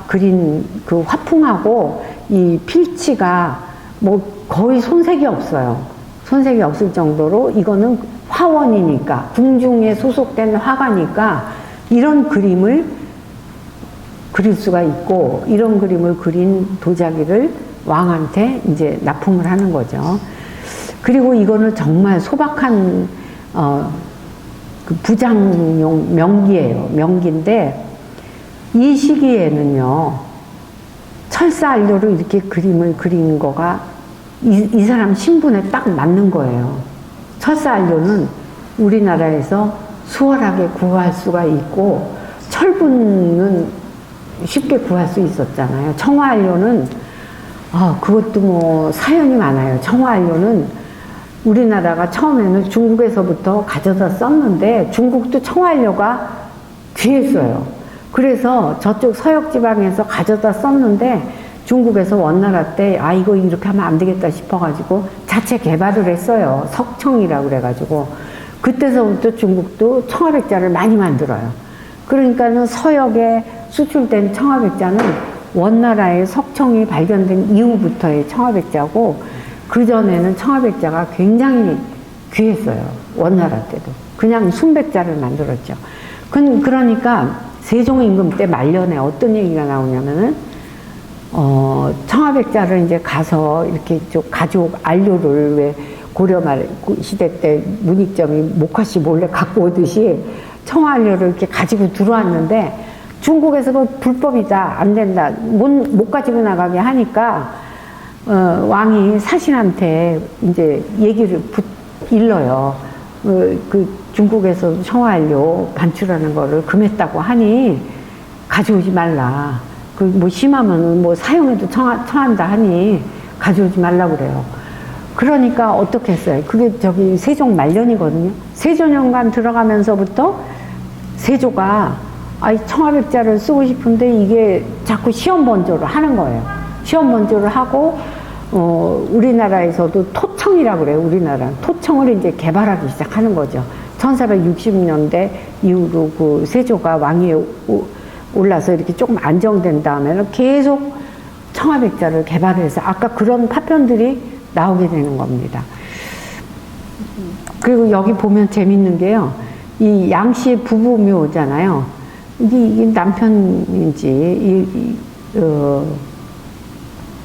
A: 그린 그 화풍하고 이 필치가 뭐 거의 손색이 없어요. 손색이 없을 정도로 이거는 화원이니까 궁중에 소속된 화가니까 이런 그림을 그릴 수가 있고 이런 그림을 그린 도자기를 왕한테 이제 납품을 하는 거죠. 그리고 이거는 정말 소박한 그 부장용 명기예요. 명기인데 이 시기에는요 철사안료로 이렇게 그림을 그리는 거가 이 사람 신분에 딱 맞는 거예요. 철사안료는 우리나라에서 수월하게 구할 수가 있고 철분은 쉽게 구할 수 있었잖아요. 청화안료는 그것도 뭐 사연이 많아요. 청화안료는 우리나라가 처음에는 중국에서부터 가져다 썼는데 중국도 청화안료가 귀했어요. 그래서 저쪽 서역지방에서 가져다 썼는데 중국에서 원나라 때 이거 이렇게 하면 안 되겠다 싶어가지고 자체 개발을 했어요. 석청이라고 그래가지고 그때서부터 중국도 청화백자를 많이 만들어요. 그러니까는 서역에 수출된 청아백자는 원나라의 석청이 발견된 이후부터의 청아백자고 그전에는 청아백자가 굉장히 귀했어요. 원나라 때도. 그냥 순백자를 만들었죠. 그러니까 세종임금 때 말년에 어떤 얘기가 나오냐면은 청아백자를 이제 가서 이렇게 좀 가족 안료를 왜 고려 시대 때 문익점이 목화씨 몰래 갖고 오듯이 청아안료를 이렇게 가지고 들어왔는데 중국에서 그 불법이다 안 된다 못 가지고 나가게 하니까 왕이 사신한테 이제 얘기를 일러요. 그 중국에서 청아안료 반출하는 거를 금했다고 하니 가져오지 말라. 그 뭐 심하면 뭐 사용해도 청한다 하니 가져오지 말라고 그래요. 그러니까 어떻게 했어요? 그게 세종 말년이거든요. 세조년간 들어가면서부터 세조가 청아백자를 쓰고 싶은데 이게 자꾸 시험 번조를 하는 거예요. 시험 번조를 하고 우리나라에서도 토청이라고 그래요. 우리나라는 토청을 이제 개발하기 시작하는 거죠. 1460년대 이후로 그 세조가 왕위에 올라서 이렇게 조금 안정된 다음에는 계속 청아백자를 개발해서 아까 그런 파편들이 나오게 되는 겁니다. 그리고 여기 보면 재밌는 게요. 이 양씨의 부부묘잖아요. 이게 남편인지,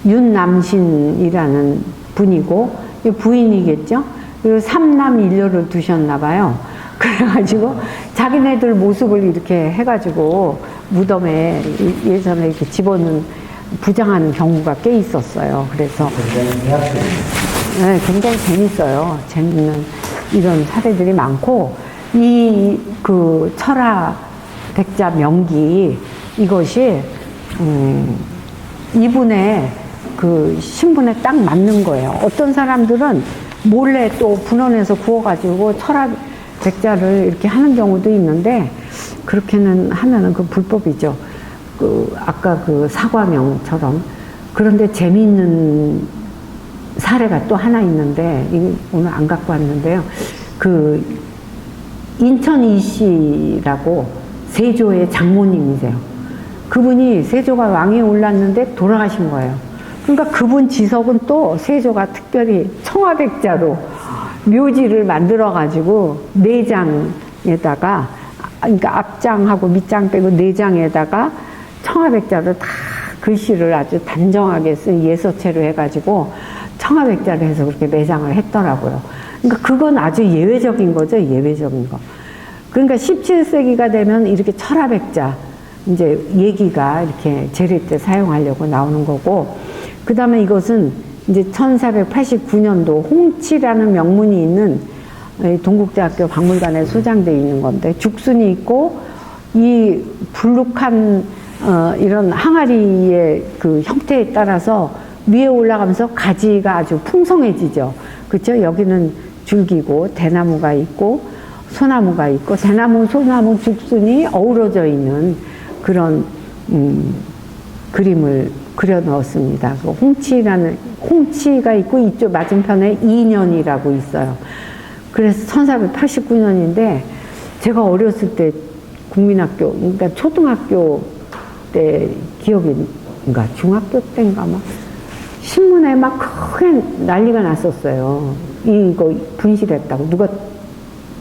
A: 윤남신이라는 분이고, 부인이겠죠? 그리고 삼남일녀를 두셨나봐요. 그래가지고 자기네들 모습을 이렇게 해가지고 무덤에 예전에 이렇게 집어넣는 부장하는 경우가 꽤 있었어요. 그래서 네, 굉장히 재밌어요. 재밌는 이런 사례들이 많고, 그 철화 백자 명기 이것이 이분의 그 신분에 딱 맞는 거예요. 어떤 사람들은 몰래 또 분원해서 구워가지고 철화 백자를 이렇게 하는 경우도 있는데, 그렇게는 하면은 그 불법이죠. 아까 그 사과명처럼. 그런데 재미있는 사례가 또 하나 있는데, 이거 오늘 안 갖고 왔는데요. 그 인천 이씨라고 세조의 장모님이세요. 그분이 세조가 왕위에 올랐는데 돌아가신 거예요. 그러니까 그분 지석은 또 세조가 특별히 청아백자로 묘지를 만들어가지고 내장에다가, 그러니까 앞장하고 밑장 빼고 내장에다가 청아백자로 다 글씨를 아주 단정하게 쓴 예서체로 해가지고 청아백자를 해서 그렇게 매장을 했더라고요. 그러니까 그건 아주 예외적인 거죠, 예외적인 거. 그러니까 17세기가 되면 이렇게 철화백자 이제 얘기가 이렇게 제례 때 사용하려고 나오는 거고, 그 다음에 이것은 이제 1489년도 홍치라는 명문이 있는 동국대학교 박물관에 소장되어 있는 건데, 죽순이 있고 이 불룩한 이런 항아리의 그 형태에 따라서 위에 올라가면서 가지가 아주 풍성해지죠. 그렇죠? 여기는 줄기고 대나무가 있고 소나무가 있고, 대나무, 소나무, 죽순이 어우러져 있는 그런 그림을 그려 넣었습니다. 그 홍치가 있고 이쪽 맞은편에 이년이라고 있어요. 그래서 1489년인데 제가 어렸을 때 국민학교, 그러니까 초등학교 때 기억인가 중학교 때인가 막 신문에 막 크게 난리가 났었어요. 이거 분실했다고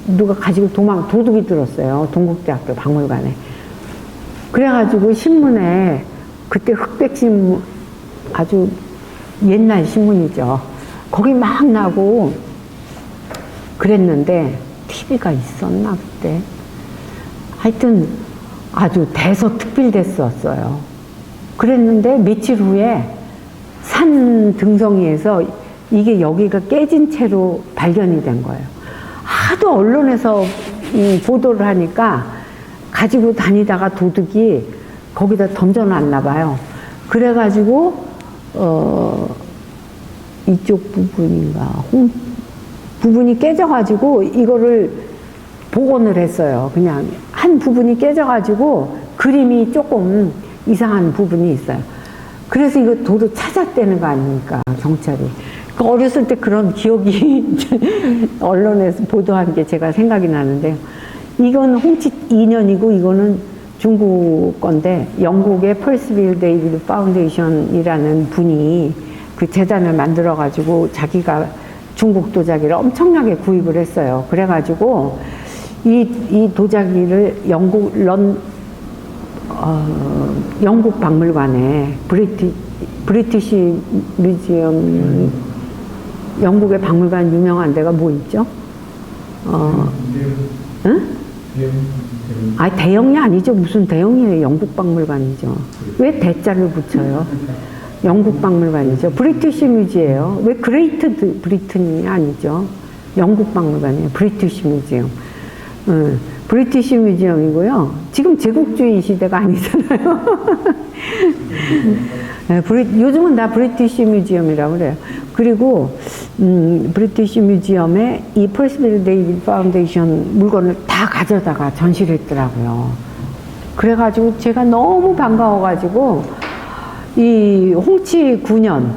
A: 누가 가지고 도둑이 들었어요. 동국대학교 박물관에. 그래가지고 신문에, 그때 흑백신문, 아주 옛날 신문이죠. 거기 막 나고 그랬는데, TV가 있었나 그때? 하여튼 아주 대서특필됐었어요. 그랬는데 며칠 후에 산 등성이에서 이게 여기가 깨진 채로 발견이 된 거예요. 하도 언론에서 보도를 하니까 가지고 다니다가 도둑이 거기다 던져놨나 봐요. 그래가지고 이쪽 부분인가 부분이 깨져가지고 이거를 복원을 했어요. 그냥 한 부분이 깨져가지고 그림이 조금 이상한 부분이 있어요. 그래서 이거 도둑 찾았다는 거 아닙니까, 경찰이. 어렸을 때 그런 기억이 언론에서 보도한 게 제가 생각이 나는데요. 이건 홍치 2년이고 이거는 중국 건데, 영국의 펄스빌 데이비드 파운데이션이라는 분이 그 재단을 만들어가지고 자기가 중국 도자기를 엄청나게 구입을 했어요. 그래가지고 이 도자기를 영국 박물관에 브리티시 뮤지엄, 영국의 박물관 유명한 데가 뭐 있죠? 응? 대형이 아니죠. 무슨 대형이에요. 영국 박물관이죠. 왜 대자를 붙여요? 영국 박물관이죠. 브리티시 뮤지예요. 왜 그레이트 브리튼이 아니죠? 영국 박물관이에요. 브리티시 뮤지엄. 브리티시 뮤지엄이고요. 지금 제국주의 시대가 아니잖아요. 요즘은 다 브리티시 뮤지엄이라고 그래요. 그리고 브리티시 뮤지엄에 이 펄스빌 데이비드 파운데이션 물건을 다 가져다가 전시를 했더라고요. 그래가지고 제가 너무 반가워가지고 이 홍치 9년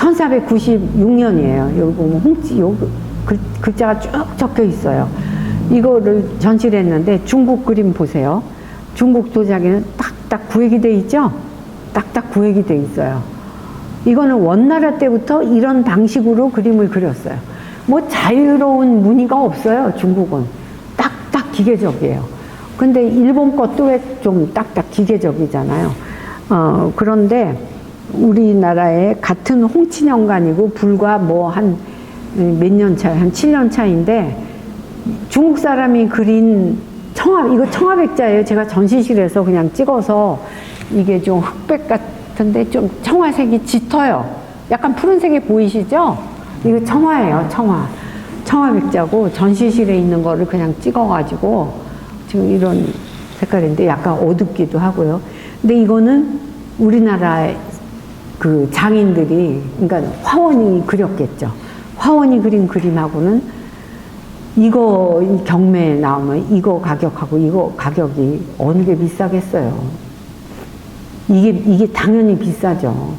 A: 1496년이에요. 여기 보면 홍치, 요 글자가 쭉 적혀 있어요. 이거를 전시를 했는데 중국 그림 보세요. 중국 도자기는 딱딱 구획이 돼 있죠? 딱딱 구획이 돼 있어요. 이거는 원나라 때부터 이런 방식으로 그림을 그렸어요. 뭐 자유로운 무늬가 없어요, 중국은. 딱딱 기계적이에요. 근데 일본 것도 왜 좀 딱딱 기계적이잖아요. 그런데 우리나라의 같은 홍치년간이고 불과 뭐 한 몇 년 차이, 한 7년 차인데 중국 사람이 그린 이거 청아백자예요. 제가 전시실에서 그냥 찍어서 이게 좀 흑백 같은데 좀 청아색이 짙어요. 약간 푸른색이 보이시죠? 이거 청아예요, 청아. 청아백자고 전시실에 있는 거를 그냥 찍어가지고 지금 이런 색깔인데 약간 어둡기도 하고요. 근데 이거는 우리나라의 그 장인들이, 그러니까 화원이 그렸겠죠. 화원이 그린 그림하고는 이거 경매에 나오면 이거 가격하고 이거 가격이 어느 게 비싸겠어요. 이게 당연히 비싸죠.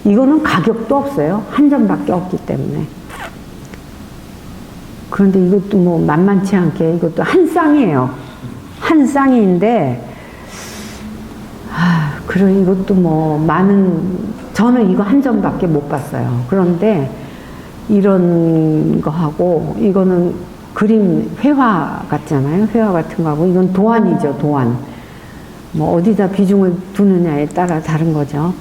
A: 이거는 가격도 없어요. 한 점밖에 없기 때문에. 그런데 이것도 뭐 만만치 않게 이것도 한 쌍이에요. 한 쌍인데, 그래, 이것도 뭐 저는 이거 한 점밖에 못 봤어요. 그런데 이런 거 하고, 이거는 그림 회화 같잖아요. 회화 같은 거 하고, 이건 도안이죠, 도안. 뭐 어디다 비중을 두느냐에 따라 다른 거죠.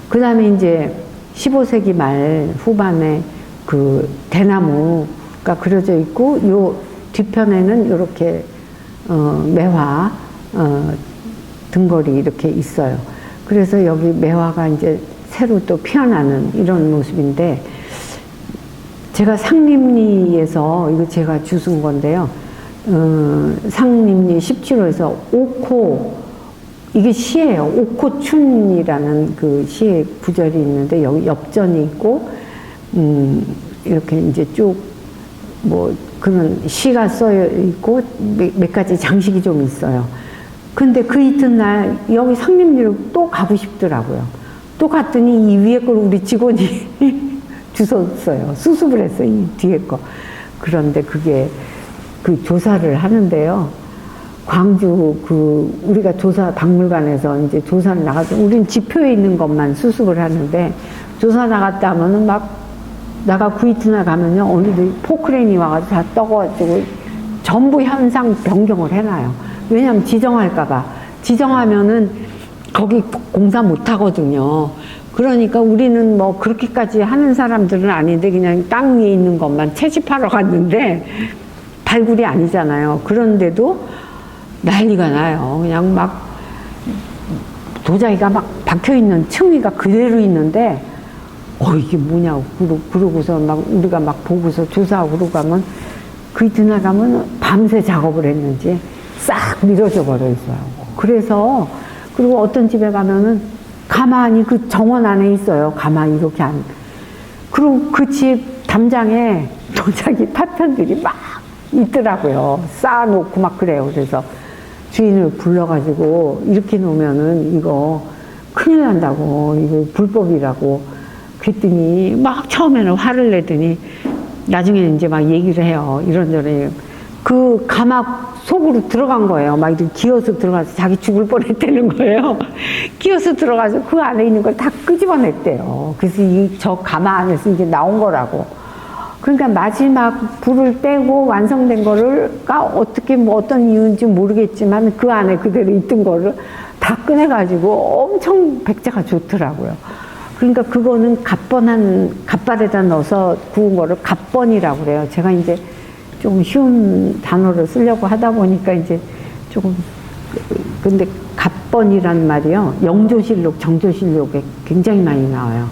A: 그 다음에 이제 15세기 말 후반에 그 대나무가 그려져 있고, 요 뒤편에는 이렇게, 매화, 등걸이 이렇게 있어요. 그래서 여기 매화가 이제 새로 또 피어나는 이런 모습인데, 제가 상림리에서, 이거 제가 주순 건데요. 상림리 17호에서 옥호, 이게 시예요. 옥호춘이라는 그 시의 구절이 있는데, 여기 엽전이 있고, 이렇게 이제 쭉, 뭐, 그런 시가 써 있고, 몇 가지 장식이 좀 있어요. 근데 그 이튿날, 여기 상림리로 또 가고 싶더라고요. 또 갔더니 이 위에 걸 우리 직원이 주웠어요. 수습을 했어요, 이 뒤에 거. 그런데 그게 그 조사를 하는데요. 광주 우리가 조사 박물관에서 이제 조사를 나가서 우린 지표에 있는 것만 수습을 하는데, 조사 나갔다 하면은 막 나가 그 이튿날 가면요, 어느들 포크레인이 와가지고 다 떠가지고 전부 현상 변경을 해놔요. 왜냐면 지정할까봐. 지정하면은 거기 공사 못 하거든요. 그러니까 우리는 뭐 그렇게까지 하는 사람들은 아닌데 그냥 땅 위에 있는 것만 채집하러 갔는데 발굴이 아니잖아요. 그런데도 난리가 나요. 그냥 막 도자기가 막 박혀있는 층위가 그대로 있는데, 이게 뭐냐고 그러고서 막 우리가 막 보고서 조사하고 그러고 가면, 그 이튿날 가면 밤새 작업을 했는지 싹 밀어져 버려 있어요. 그래서, 그리고 어떤 집에 가면은 가만히 그 정원 안에 있어요. 가만히 이렇게 그리고 그 집 담장에 도자기 파편들이 막 있더라고요. 쌓아놓고 막 그래요. 그래서 주인을 불러가지고 이렇게 놓으면은 이거 큰일 난다고, 이거 불법이라고 그랬더니 막 처음에는 화를 내더니 나중에는 이제 막 얘기를 해요. 이런저런. 그 가막 속으로 들어간 거예요. 막 이렇게 기어서 들어가서 자기 죽을 뻔했다는 거예요. 기어서 들어가서 그 안에 있는 걸 다 끄집어냈대요. 그래서 저 가마 안에서 이게 나온 거라고. 그러니까 마지막 불을 떼고 완성된 거를가 어떻게 뭐 어떤 이유인지 모르겠지만 그 안에 그대로 있던 거를 다 꺼내가지고 엄청 백자가 좋더라고요. 그러니까 그거는 갓발에다 넣어서 구운 거를 갓번이라고 그래요. 제가 이제 좀 쉬운 단어를 쓰려고 하다 보니까 이제 조금, 근데 갓번이란 말이요, 영조실록, 정조실록에 굉장히 많이 나와요.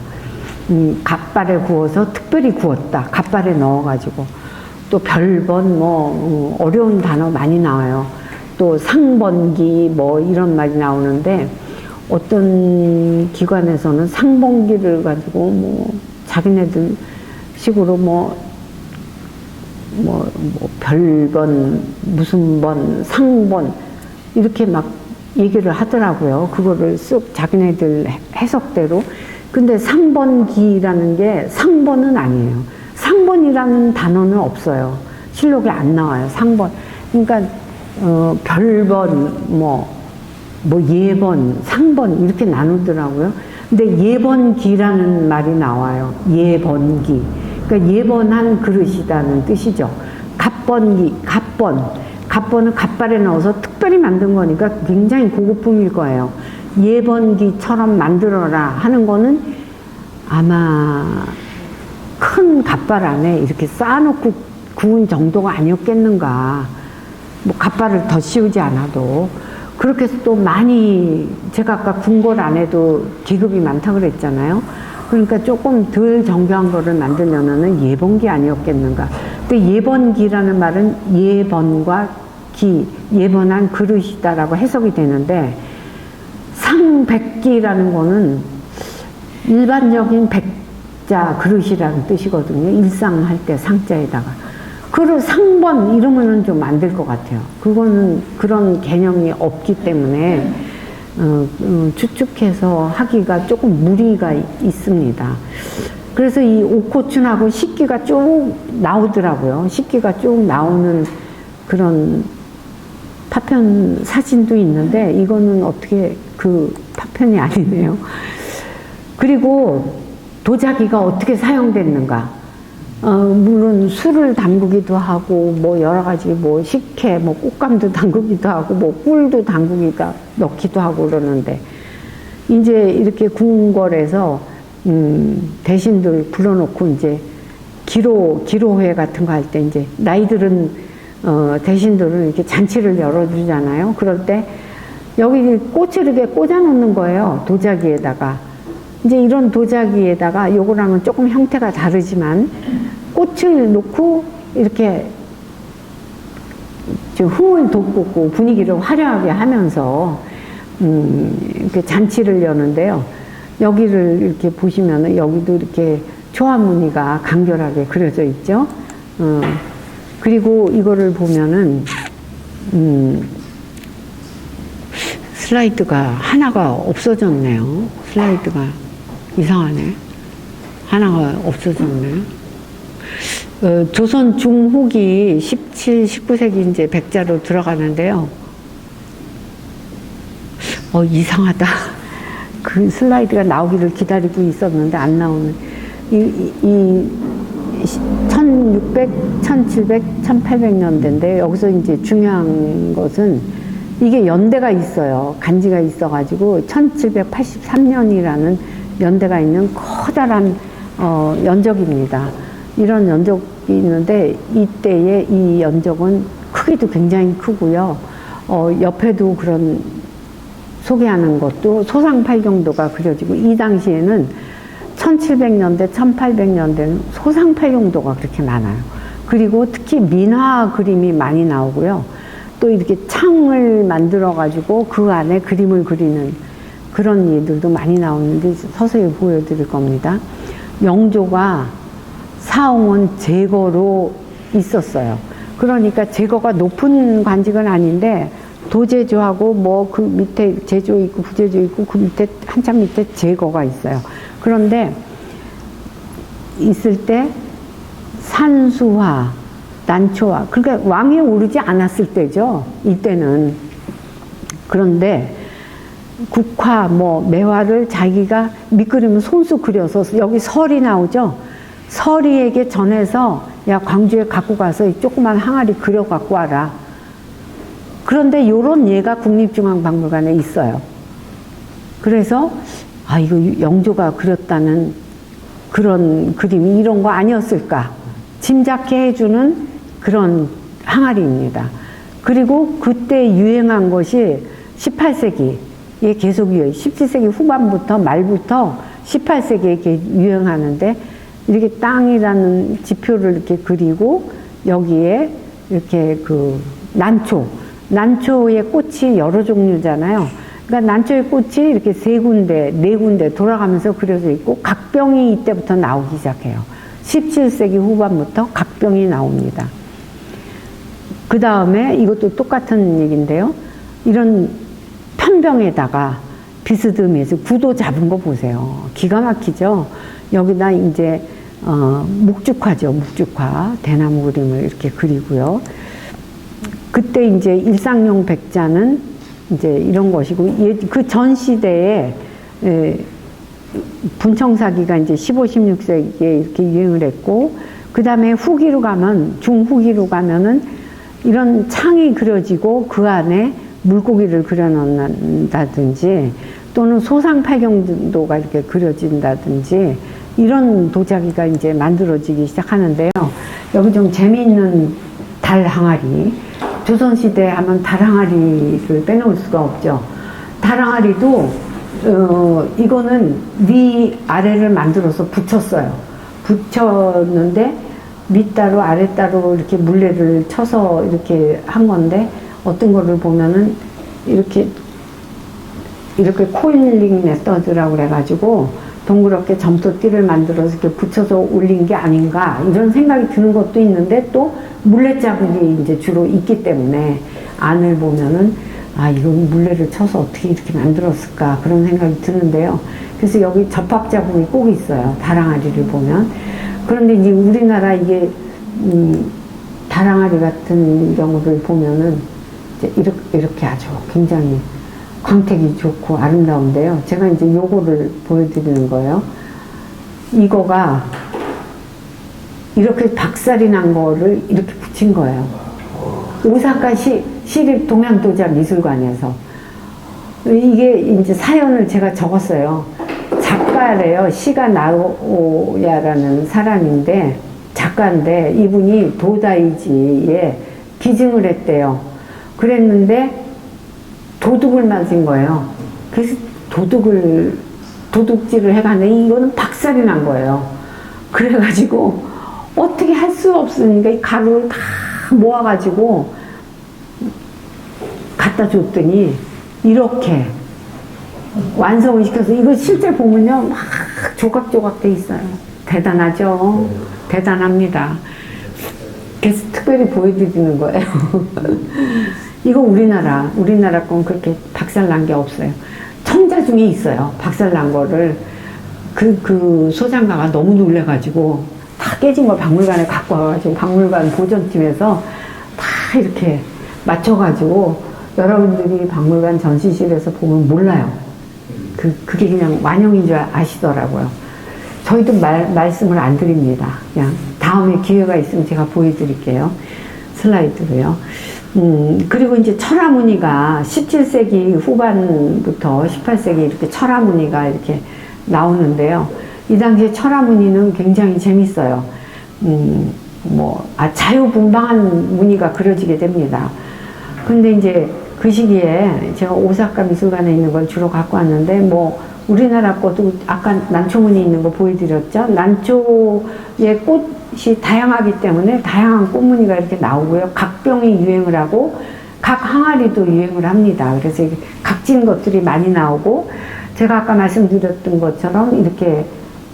A: 갓발에 구워서 특별히 구웠다. 갓발에 넣어가지고. 또 별번, 어려운 단어 많이 나와요. 또 상번기, 이런 말이 나오는데, 어떤 기관에서는 상번기를 가지고, 자기네들 식으로 별번, 무슨 번, 상번, 이렇게 막 얘기를 하더라고요. 그거를 쓱 자기네들 해석대로. 근데 상번기라는 게 상번은 아니에요. 상번이라는 단어는 없어요. 실록에 안 나와요. 상번. 그러니까 별번, 예번, 상번 이렇게 나누더라고요. 근데 예번기라는 말이 나와요. 예번기. 그러니까 예번한 그릇이라는 뜻이죠. 갑번기, 갑번은 갑발에 넣어서 특별히 만든 거니까 굉장히 고급품일 거예요. 예번기처럼 만들어라 하는 거는 아마 큰 갑발 안에 이렇게 쌓아놓고 구운 정도가 아니었겠는가. 뭐 갑발을 더 씌우지 않아도. 그렇게 해서 또 많이, 제가 아까 궁궐 안에도 계급이 많다 그랬잖아요. 그러니까 조금 덜 정교한 거를 만들려면은 예번기 아니었겠는가. 근데 예번기라는 말은 예번과 기, 예번한 그릇이다라고 해석이 되는데, 상백기라는 거는 일반적인 백자 그릇이라는 뜻이거든요. 일상할 때 상자에다가. 그릇 상번 이러면은 좀 안 될 것 같아요. 그거는 그런 개념이 없기 때문에 추측해서 하기가 조금 무리가 있습니다. 그래서 이 옥고춘하고 식기가 쭉 나오더라고요. 식기가 쭉 나오는 그런 파편 사진도 있는데 이거는 어떻게 그 파편이 아니네요. 그리고 도자기가 어떻게 사용됐는가. 물론 술을 담그기도 하고 뭐 여러 가지 뭐 식혜, 뭐 꽃감도 담그기도 하고 뭐 꿀도 담그기도 넣기도 하고 그러는데 이제 이렇게 궁궐에서 대신들 불러놓고 이제 기로회 같은 거 할 때 이제 나이들은 대신들은 이렇게 잔치를 열어주잖아요. 그럴 때 여기 꽃을 이렇게 꽂아 놓는 거예요. 도자기에다가. 이제 이런 도자기에다가 요거랑은 조금 형태가 다르지만 꽃을 놓고 이렇게 좀 흥을 돋구고 분위기를 화려하게 하면서 이렇게 잔치를 여는데요. 여기를 이렇게 보시면은 여기도 이렇게 초화무늬가 간결하게 그려져 있죠. 그리고 이거를 보면은 슬라이드가 하나가 없어졌네요. 슬라이드가 이상하네. 하나가 없어졌네요. 조선 중후기 17, 19세기 이제 백자로 들어가는데요. 이상하다. 그 슬라이드가 나오기를 기다리고 있었는데 안 나오는. 이 1600, 1700, 1800년대인데 여기서 이제 중요한 것은 이게 연대가 있어요. 간지가 있어가지고 1783년이라는 연대가 있는 커다란 연적입니다. 이런 연적이 있는데 이때의 이 연적은 크기도 굉장히 크고요. 옆에도 그런 소개하는 것도 소상팔경도가 그려지고 이 당시에는 1700년대, 1800년대는 소상팔경도가 그렇게 많아요. 그리고 특히 민화 그림이 많이 나오고요. 또 이렇게 창을 만들어가지고 그 안에 그림을 그리는 그런 일들도 많이 나오는데 서서히 보여드릴 겁니다. 영조가 사홍은 제거로 있었어요. 그러니까 제거가 높은 관직은 아닌데 도제조하고 뭐 그 밑에 제조 있고 부제조 있고 그 밑에 한참 밑에 제거가 있어요. 그런데 있을 때 산수화, 난초화, 그러니까 왕이 오르지 않았을 때죠. 이때는. 그런데 국화, 매화를 자기가 밑그림을 손수 그려서 여기 설이 나오죠. 설이에게 전해서 야 광주에 갖고 가서 이 조그만 항아리 그려 갖고 와라. 그런데 요런 예가 국립중앙박물관에 있어요. 그래서 이거 영조가 그렸다는 그런 그림이 이런 거 아니었을까 짐작해 해주는 그런 항아리입니다. 그리고 그때 유행한 것이 18세기에 계속 17세기 후반부터 말부터 18세기에 이렇게 유행하는데 이렇게 땅이라는 지표를 이렇게 그리고 여기에 이렇게 그 난초의 꽃이 여러 종류잖아요. 그러니까 난초의 꽃이 이렇게 네 군데 돌아가면서 그려져 있고 각병이 이때부터 나오기 시작해요. 17세기 후반부터 각병이 나옵니다. 그 다음에 이것도 똑같은 얘기인데요. 이런 편병에다가 비스듬해서 구도 잡은 거 보세요. 기가 막히죠? 여기다 이제, 묵죽화죠. 묵죽화. 대나무 그림을 이렇게 그리고요. 그때 이제 일상용 백자는 이제 이런 것이고, 그 전 시대에, 분청사기가 이제 15, 16세기에 이렇게 유행을 했고, 그 다음에 후기로 가면, 중후기로 가면은 이런 창이 그려지고 그 안에 물고기를 그려놓는다든지 또는 소상팔경도가 이렇게 그려진다든지 이런 도자기가 이제 만들어지기 시작하는데요. 여기 좀 재미있는 달 항아리. 조선시대 하면 달 항아리를 빼놓을 수가 없죠. 달 항아리도 이거는 위 아래를 만들어서 붙였어요. 붙였는데 밑따로 아랫따로 이렇게 물레를 쳐서 이렇게 한 건데 어떤 거를 보면은 이렇게 코일링 메서드라고 그래가지고 동그랗게 점토띠를 만들어서 이렇게 붙여서 올린 게 아닌가 이런 생각이 드는 것도 있는데 또 물레 자국이 이제 주로 있기 때문에 안을 보면은 아 이건 물레를 쳐서 어떻게 이렇게 만들었을까 그런 생각이 드는데요. 그래서 여기 접합 자국이 꼭 있어요. 다랑아리를 보면. 그런데 이제 우리나라 이게 다랑아리 같은 경우를 보면은 이제 이렇게 아주 굉장히 광택이 좋고 아름다운데요. 제가 이제 요거를 보여드리는 거예요. 이거가 이렇게 박살이 난 거를 이렇게 붙인 거예요. 오사카 시립 동양도자미술관에서. 이게 이제 사연을 제가 적었어요. 작가래요. 시가 나오야라는 사람인데, 작가인데, 이분이 도다이지에 기증을 했대요. 그랬는데, 도둑을 맞은 거예요. 그래서 도둑질을 해가는데, 이거는 박살이 난 거예요. 그래가지고, 어떻게 할 수 없으니까 이 가루를 다 모아가지고, 갖다 줬더니, 이렇게, 완성을 시켜서 이거 실제 보면요 막 조각조각 돼 있어요. 대단하죠. 대단합니다. 그래서 특별히 보여드리는 거예요. 이거 우리나라 건 그렇게 박살난 게 없어요. 청자 중에 있어요. 박살난 거를 그 소장가가 너무 놀래가지고 다 깨진 걸 박물관에 갖고 와가지고 박물관 보존팀에서 다 이렇게 맞춰가지고 여러분들이 박물관 전시실에서 보면 몰라요. 그게 그냥 완영인 줄 아시더라고요. 저희도 말씀을 안 드립니다. 그냥 다음에 기회가 있으면 제가 보여드릴게요. 슬라이드로요. 그리고 이제 철화무늬가 17세기 후반부터 18세기 이렇게 철화무늬가 이렇게 나오는데요. 이 당시에 철화무늬는 굉장히 재밌어요. 자유분방한 무늬가 그려지게 됩니다. 근데 이제 그 시기에 제가 오사카 미술관에 있는 걸 주로 갖고 왔는데 우리나라 것도 아까 난초무늬 있는 거 보여드렸죠. 난초의 꽃이 다양하기 때문에 다양한 꽃무늬가 이렇게 나오고요. 각병이 유행을 하고 각 항아리도 유행을 합니다. 그래서 각진 것들이 많이 나오고 제가 아까 말씀드렸던 것처럼 이렇게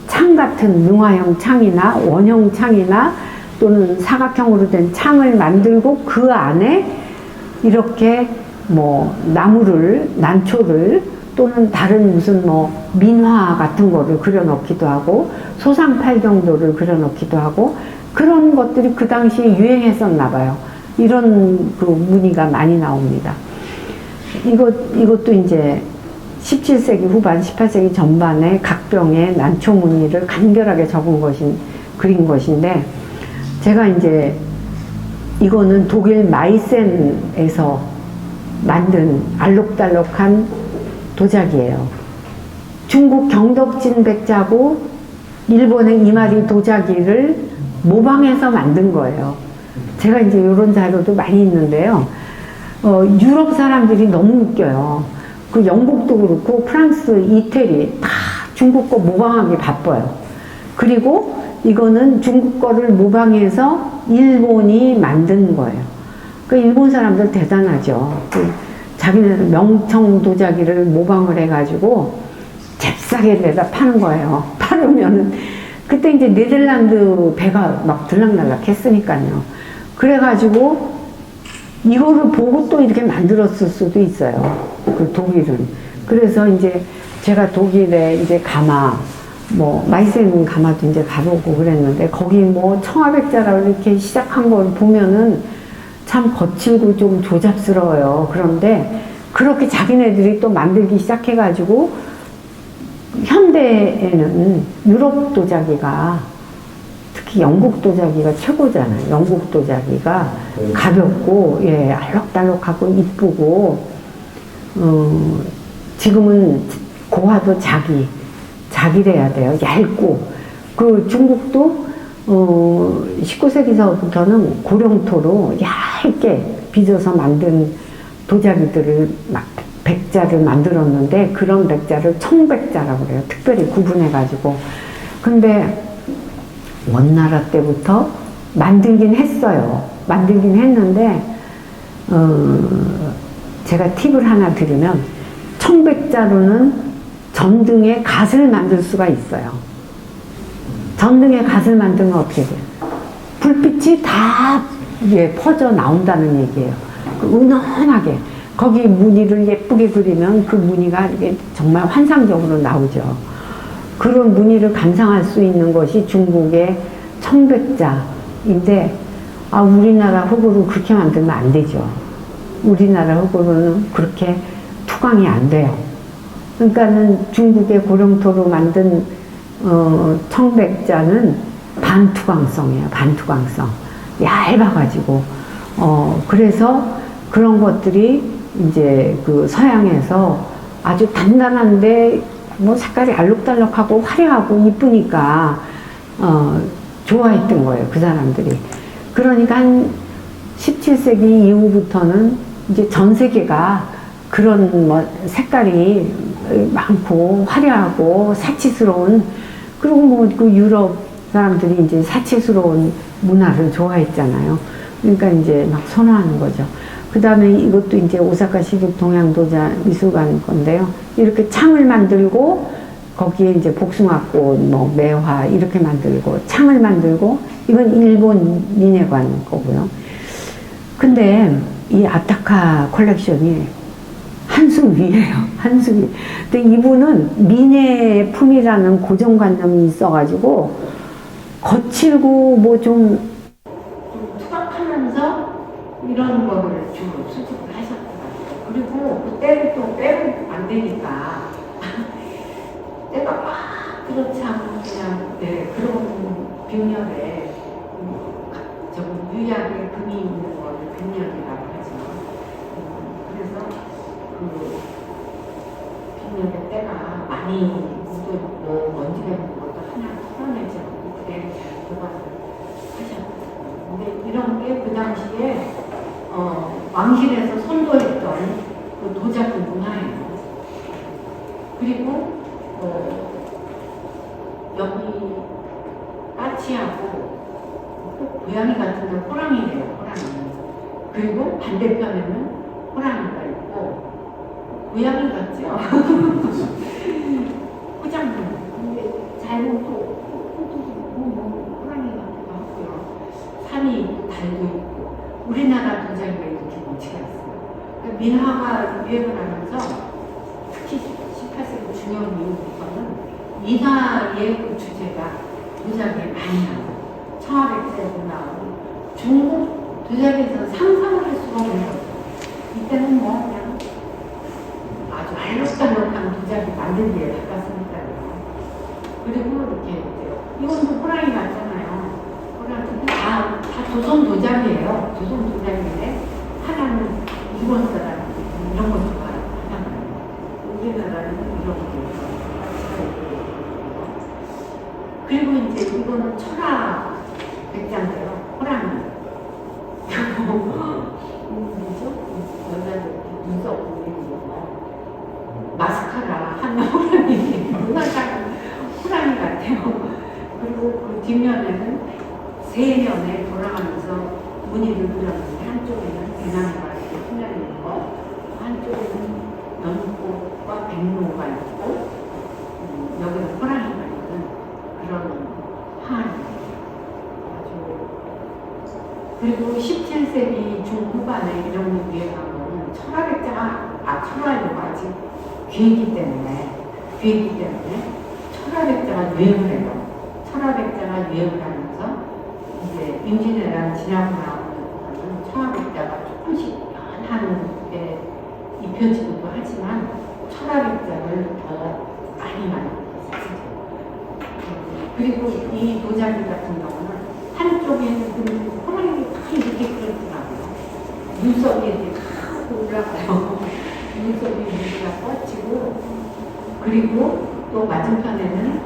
A: 창 같은 능화형 창이나 원형 창이나 또는 사각형으로 된 창을 만들고 그 안에 이렇게 난초를 또는 다른 무슨 민화 같은 거를 그려놓기도 하고 소상팔경도를 그려놓기도 하고 그런 것들이 그 당시에 유행했었나 봐요. 이런 그 무늬가 많이 나옵니다. 이것도 이제 17세기 후반, 18세기 전반에 각병의 난초 무늬를 간결하게 그린 것인데 제가 이제 이거는 독일 마이센에서 만든 알록달록한 도자기예요. 중국 경덕진 백자고 일본의 이마리 도자기를 모방해서 만든 거예요. 제가 이제 이런 자료도 많이 있는데요. 유럽 사람들이 너무 웃겨요. 그 영국도 그렇고 프랑스, 이태리 다 중국 거 모방하기 바빠요. 그리고 이거는 중국 거를 모방해서 일본이 만든 거예요. 그 일본 사람들 대단하죠. 자기네들 명청 도자기를 모방을 해가지고 잽싸게 내다 파는 거예요. 팔으면은 그때 이제 네덜란드 배가 막 들락날락 했으니까요. 그래가지고 이거를 보고 또 이렇게 만들었을 수도 있어요. 그 독일은. 그래서 이제 제가 독일에 이제 가마, 뭐, 마이센 가마도 이제 가보고 그랬는데, 거기 뭐 청아백자라고 이렇게 시작한 걸 보면은 참 거칠고 좀 조잡스러워요. 그런데 그렇게 자기네들이 또 만들기 시작해가지고, 현대에는 유럽 도자기가, 특히 영국 도자기가 최고잖아요. 영국 도자기가 가볍고, 예, 알록달록하고 이쁘고, 지금은 고화도 자기래야 돼요. 얇고. 그 중국도 19세기서부터는 고령토로 얇게 빚어서 만든 도자기들을 백자를 만들었는데 그런 백자를 청백자라고 그래요. 특별히 구분해가지고. 근데 원나라 때부터 만들긴 했어요. 만들긴 했는데 제가 팁을 하나 드리면 청백자로는 전등에 갓을 만들 수가 있어요. 전등에 갓을 만들면 어떻게 돼요? 불빛이 다 퍼져 나온다는 얘기예요. 은은하게. 거기 무늬를 예쁘게 그리면 그 무늬가 이게 정말 환상적으로 나오죠. 그런 무늬를 감상할 수 있는 것이 중국의 청백자인데, 우리나라 흙으로 그렇게 만들면 안 되죠. 우리나라 흙으로는 그렇게 투광이 안 돼요. 그러니까는 중국의 고령토로 만든 청백자는 반투광성이에요. 반투광성. 얇아가지고. 그래서 그런 것들이 이제 그 서양에서 아주 단단한데 뭐 색깔이 알록달록하고 화려하고 이쁘니까 좋아했던 거예요. 그 사람들이. 그러니까 한 17세기 이후부터는 이제 전 세계가 그런 뭐 색깔이 많고 화려하고 사치스러운, 그리고 뭐 그 유럽 사람들이 이제 사치스러운 문화를 좋아했잖아요. 그러니까 이제 막 선호하는 거죠. 그 다음에 이것도 이제 오사카 시립 동양도자 미술관 건데요. 이렇게 창을 만들고 거기에 이제 복숭아꽃, 뭐 매화 이렇게 만들고 창을 만들고, 이건 일본 미네관 거고요. 근데 이 아타카 컬렉션이 한 수 위예요. 한 수 위. 근데 이분은 미네품이라는 고정관념이 있어가지고 거칠고 뭐 좀 투박하면서 이런 거를 주로 수집을 하셨더라고요. 그리고 그 때를 또 빼면 안 되니까 때가 막 그렇지 않고 그냥 그런 벽면에 유약에 금이 있는 거를 벽면이라고 하죠. 그래서 그 벽면에 때가 많이 묻어있고 먼지가 있는 것도 하나 털어내지 않고 그대로 잘 보관을 하셨거든요. 근데 이런 게 그 당시에 왕실에서 선도했던 그 도자기 문화예요. 그리고 여기 까치하고 꼭 고양이 같은 건 호랑이래요. 호랑이. 그리고 반대편에는 호랑이가 있고 고양이 같죠? 포장물. 근데 잘못 호랑이 같기도 하고요. 산이 있고 달도 있고. 우리나라 도자기가 이렇게 문치가 있어요. 그러니까 민화가 유행을 하면서 특히 18세기 중년 이후부터는 민화의 그 주제가 도자기에 많이 나와요. 청아백자도 나오고 중국 도자기에서 상상을 할 수가 없는 거죠. 이때는 뭐 그냥 아주 알록달록한 도자기 만들기에 바꿨으니까요. 그리고 이렇게 이건 또 호랑이 같잖아요. 호랑이 다 조선 도자기예요. 조선 도자기인데 하나는 일본 사람 이런 거 좋아하잖아요. 우리나라는 이런 거 좋아하고. 그리고 이제 이거는 철학 백자인데요. 호랑이. 뭐죠? 여자들 눈썹 보이는 거. 마스카라 한 호랑이. 호랑이 같아요. 그리고 그 뒷면에는 세 면에 돌아가면서 무늬를 그렸는데 한쪽에는 대나무가 이렇게 풀려 있는 거, 한쪽에는 연꽃과 백로가 있고, 여기는 호랑이가 있는 그런 항아리입니다. 그리고 17세기 중후반에 이런 유행한 거는 철화백자가 철화이고 아직
B: 귀했기 때문에 철화백자가 유행을 해요. 철화백자가 유행을 하면서 이제 임진왜란 지나고 나오는 철화백자가 조금씩 연하게 입혀지기도 하지만 철화백자를 더 많이 쓰죠. 그리고 이 도자기 같은 경우는 한쪽에는 호랑이가 딱 이렇게 그려지더라고요. 눈썹이 이렇게 탁 올라가요. 눈썹이 물기가 뻗치고, 그리고 또 맞은편에는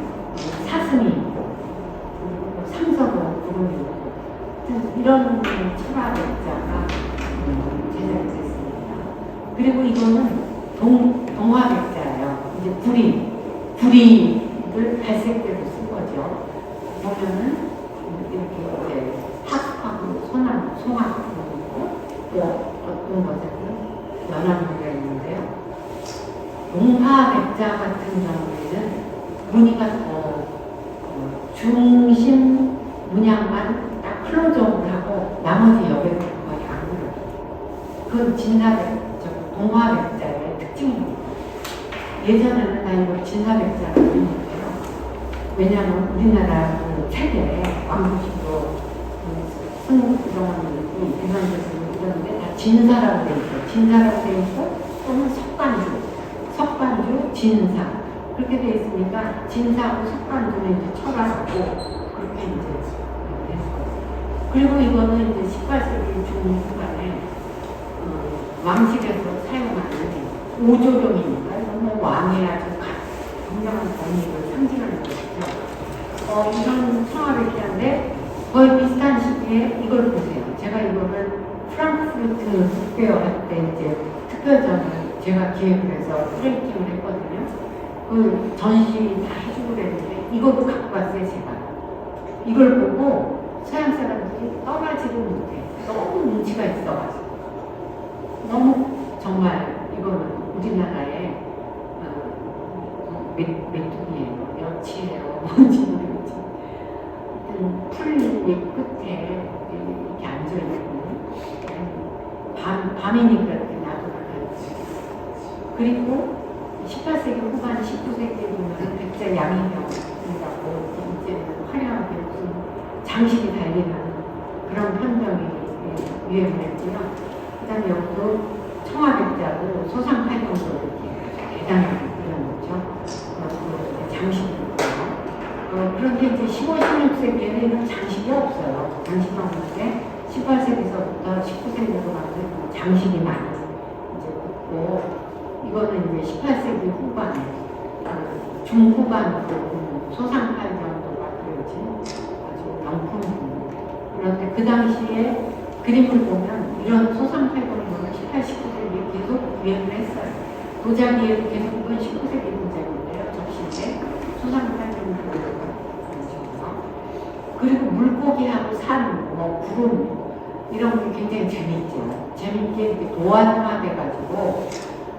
B: 사슴이 있고, 그리고 상서로 구름이 있고, 이런 철화백자가 제작이 됐습니다. 그리고 이거는 동화백자예요. 이제 구리를 갈색대로 쓴 거죠. 보면은 이렇게 이제 탁하고 송악 있고, 또 어떤 것들은 연합무가 있는데요. 동화백자 같은 경우에는 무늬가 더 중심 문양만 딱 클로즈업을 하고 나머지 여백은 거의 안 그려요. 그건 동화백자의 특징입니다. 예전에는 나 이거 진사백자라고 했는데요. 왜냐하면 우리나라 그 책에 왕조시도 승부정원이 있고 대선제스도 이런데 다 진사라고 되어 있어요. 진사라고 되어 있고 또는 석관주, 진사 그렇게 되어 있으니까 진사하고 석관주는 이제 철화하고 그렇게 이제 됐어요. 그리고 이거는 이제 18세기 중후반에 왕실에서 사용하는 오조령입니다. 이건 왕의 아주 굉장한 권위를 상징하는 것이죠. 이런 청아백자인데 거의 비슷한 시기에 이걸 보세요. 제가 이거를 프랑크푸르트 국페어 할 때 이제 특별전을 제가 기획을 해서 프레이팅을 했거든요. 그 전시 다 해주고 그랬는데 이것도 갖고 왔어요, 제가. 이걸 보고 서양 사람들이 떠나지를 못해. 너무 눈치가 있어가지고. 너무 정말 이거는 우리나라의 메뚜기예요, 여치예요, 뭔지 모르겠지. 풀 끝에 이렇게 앉아있고 밤이니까 이렇게 놔두고 그리고 18세기 후반, 19세기에 보면 백자 양이명이라고 이제는 화려하게 무슨 장식이 달리는 그런 편정이 유행을 했고요. 그 다음에 여기도 청아백자도 소상팔경도 이렇게 대단하게 그려놓죠. 장식이 있고요. 그런데 이제 15, 16세기에는 이런 장식이 없어요. 장식이 없는데 18세기서부터 19세기로 가면 장식이 많이 이제 붙고, 이거는 이제 18세기 후반에 중후반으로 소상팔경도가 그려진 아주 명품입니다. 그런데 그 당시에 그림을 보면 이런 소상팔경도는 18, 19세기에 계속 유행을 했어요. 도자기에도 계속 이건 19세기 도자기인데요. 접시에 소상팔경도가 그려져서, 그리고 물고기하고 산, 구름 이런 게 굉장히 재밌죠. 재밌게 이렇게 도안화돼가지고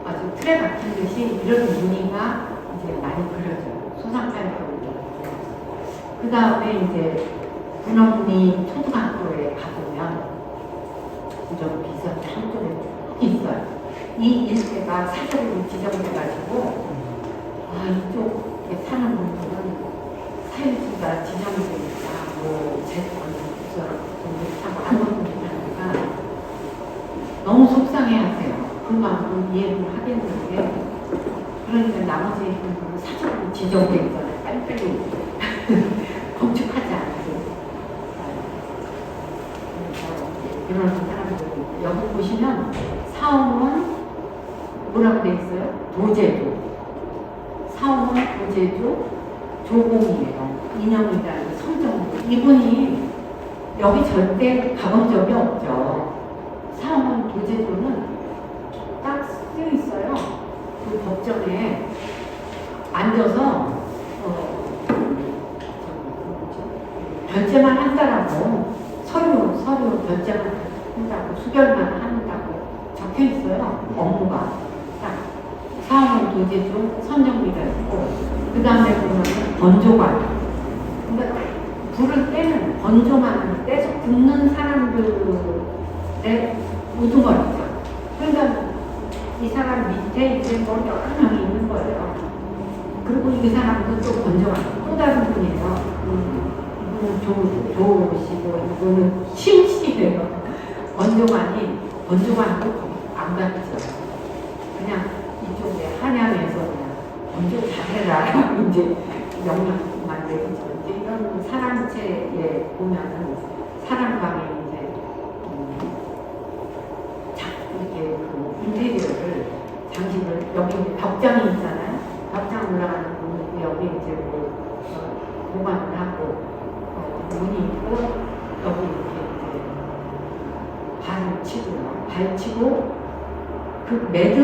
B: 아주 틀에 박힌 듯이 이런 무늬가 이제 많이 그려져요. 소상팔경도. 그 다음에 이제 군원리 초등학교에 가보면 좀 비슷한 한쪽에 있어요. 이 일대가 사설로 지정돼가지고 이쪽에 사는 분들은 사유지가 지정이 되니까 뭐 아무것도 못하니까 너무 속상해하세요. 그 마음은 이해를 하겠는데, 그러니까 나머지 분들은 사적으로 지정돼 있잖아요. 빨리빨리 건축하지 않고. 그런 사람들이 여기 보시면 사원은 뭐라고 돼 있어요? 도제조. 사원은 도제조 조공이에요. 인형이라는 성정도. 이분이 여기 절대 가본 적이 없죠. 사원은 도제조는 딱 쓰여 있어요. 그 법정에 앉아서 결제만 한다라고 서류 결제만 한다고 수결만 한다고 적혀 있어요. 업무가 딱 사원 도제조 선정비가 있고, 그 다음에 보면 번조관. 그러니까 불을 떼는 번조만을 떼서 굽는 사람들의 우두머리죠. 그러니까 이 사람 밑에 이제 뭐 여러 명이 있는 있어요. 그리고 이 사람도 또 건조한 또 다른 분이에요. 이분은 조시고 이분은 심씨예요. 건조관도 안 가르쳐요. 그냥 이쪽에 한양에서 그냥 건조 잘해라 이제 명령만 내리죠. 이제 이런 사랑체에 보면은 사랑방에 이제 이렇게 그 인테리어를 장식을 여기 벽장이 있잖아요. 벽장 올라가는 부분 여기 이제 뭐 보관을 하고 문이 있고 여기 이렇게 이제 발을 치고요. 발 치고 그 매듭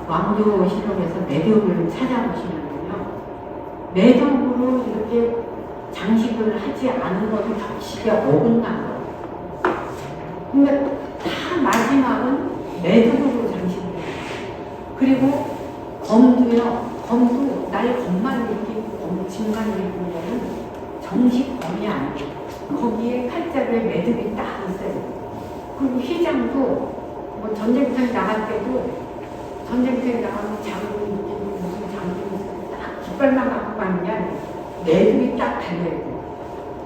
B: 왕조 실록에서 매듭을 찾아보시면요. 매듭으로 이렇게 장식을 하지 않은 것은 격식에 어긋난 거예요. 근데 다 마지막은 매듭으로 장식을 해요. 그리고 검도 날 검만 이렇게 짐만 이렇게 보면은 정식 검이 아니에요. 거기에 칼자루에 매듭이 딱 있어요. 그리고 휘장도 뭐 전쟁터에 나갈 때도 전쟁터에 나가면 장군이 무슨 장군이 딱 깃발만 갖고 가는 게 아니에요. 매듭이 딱 달려야 돼요.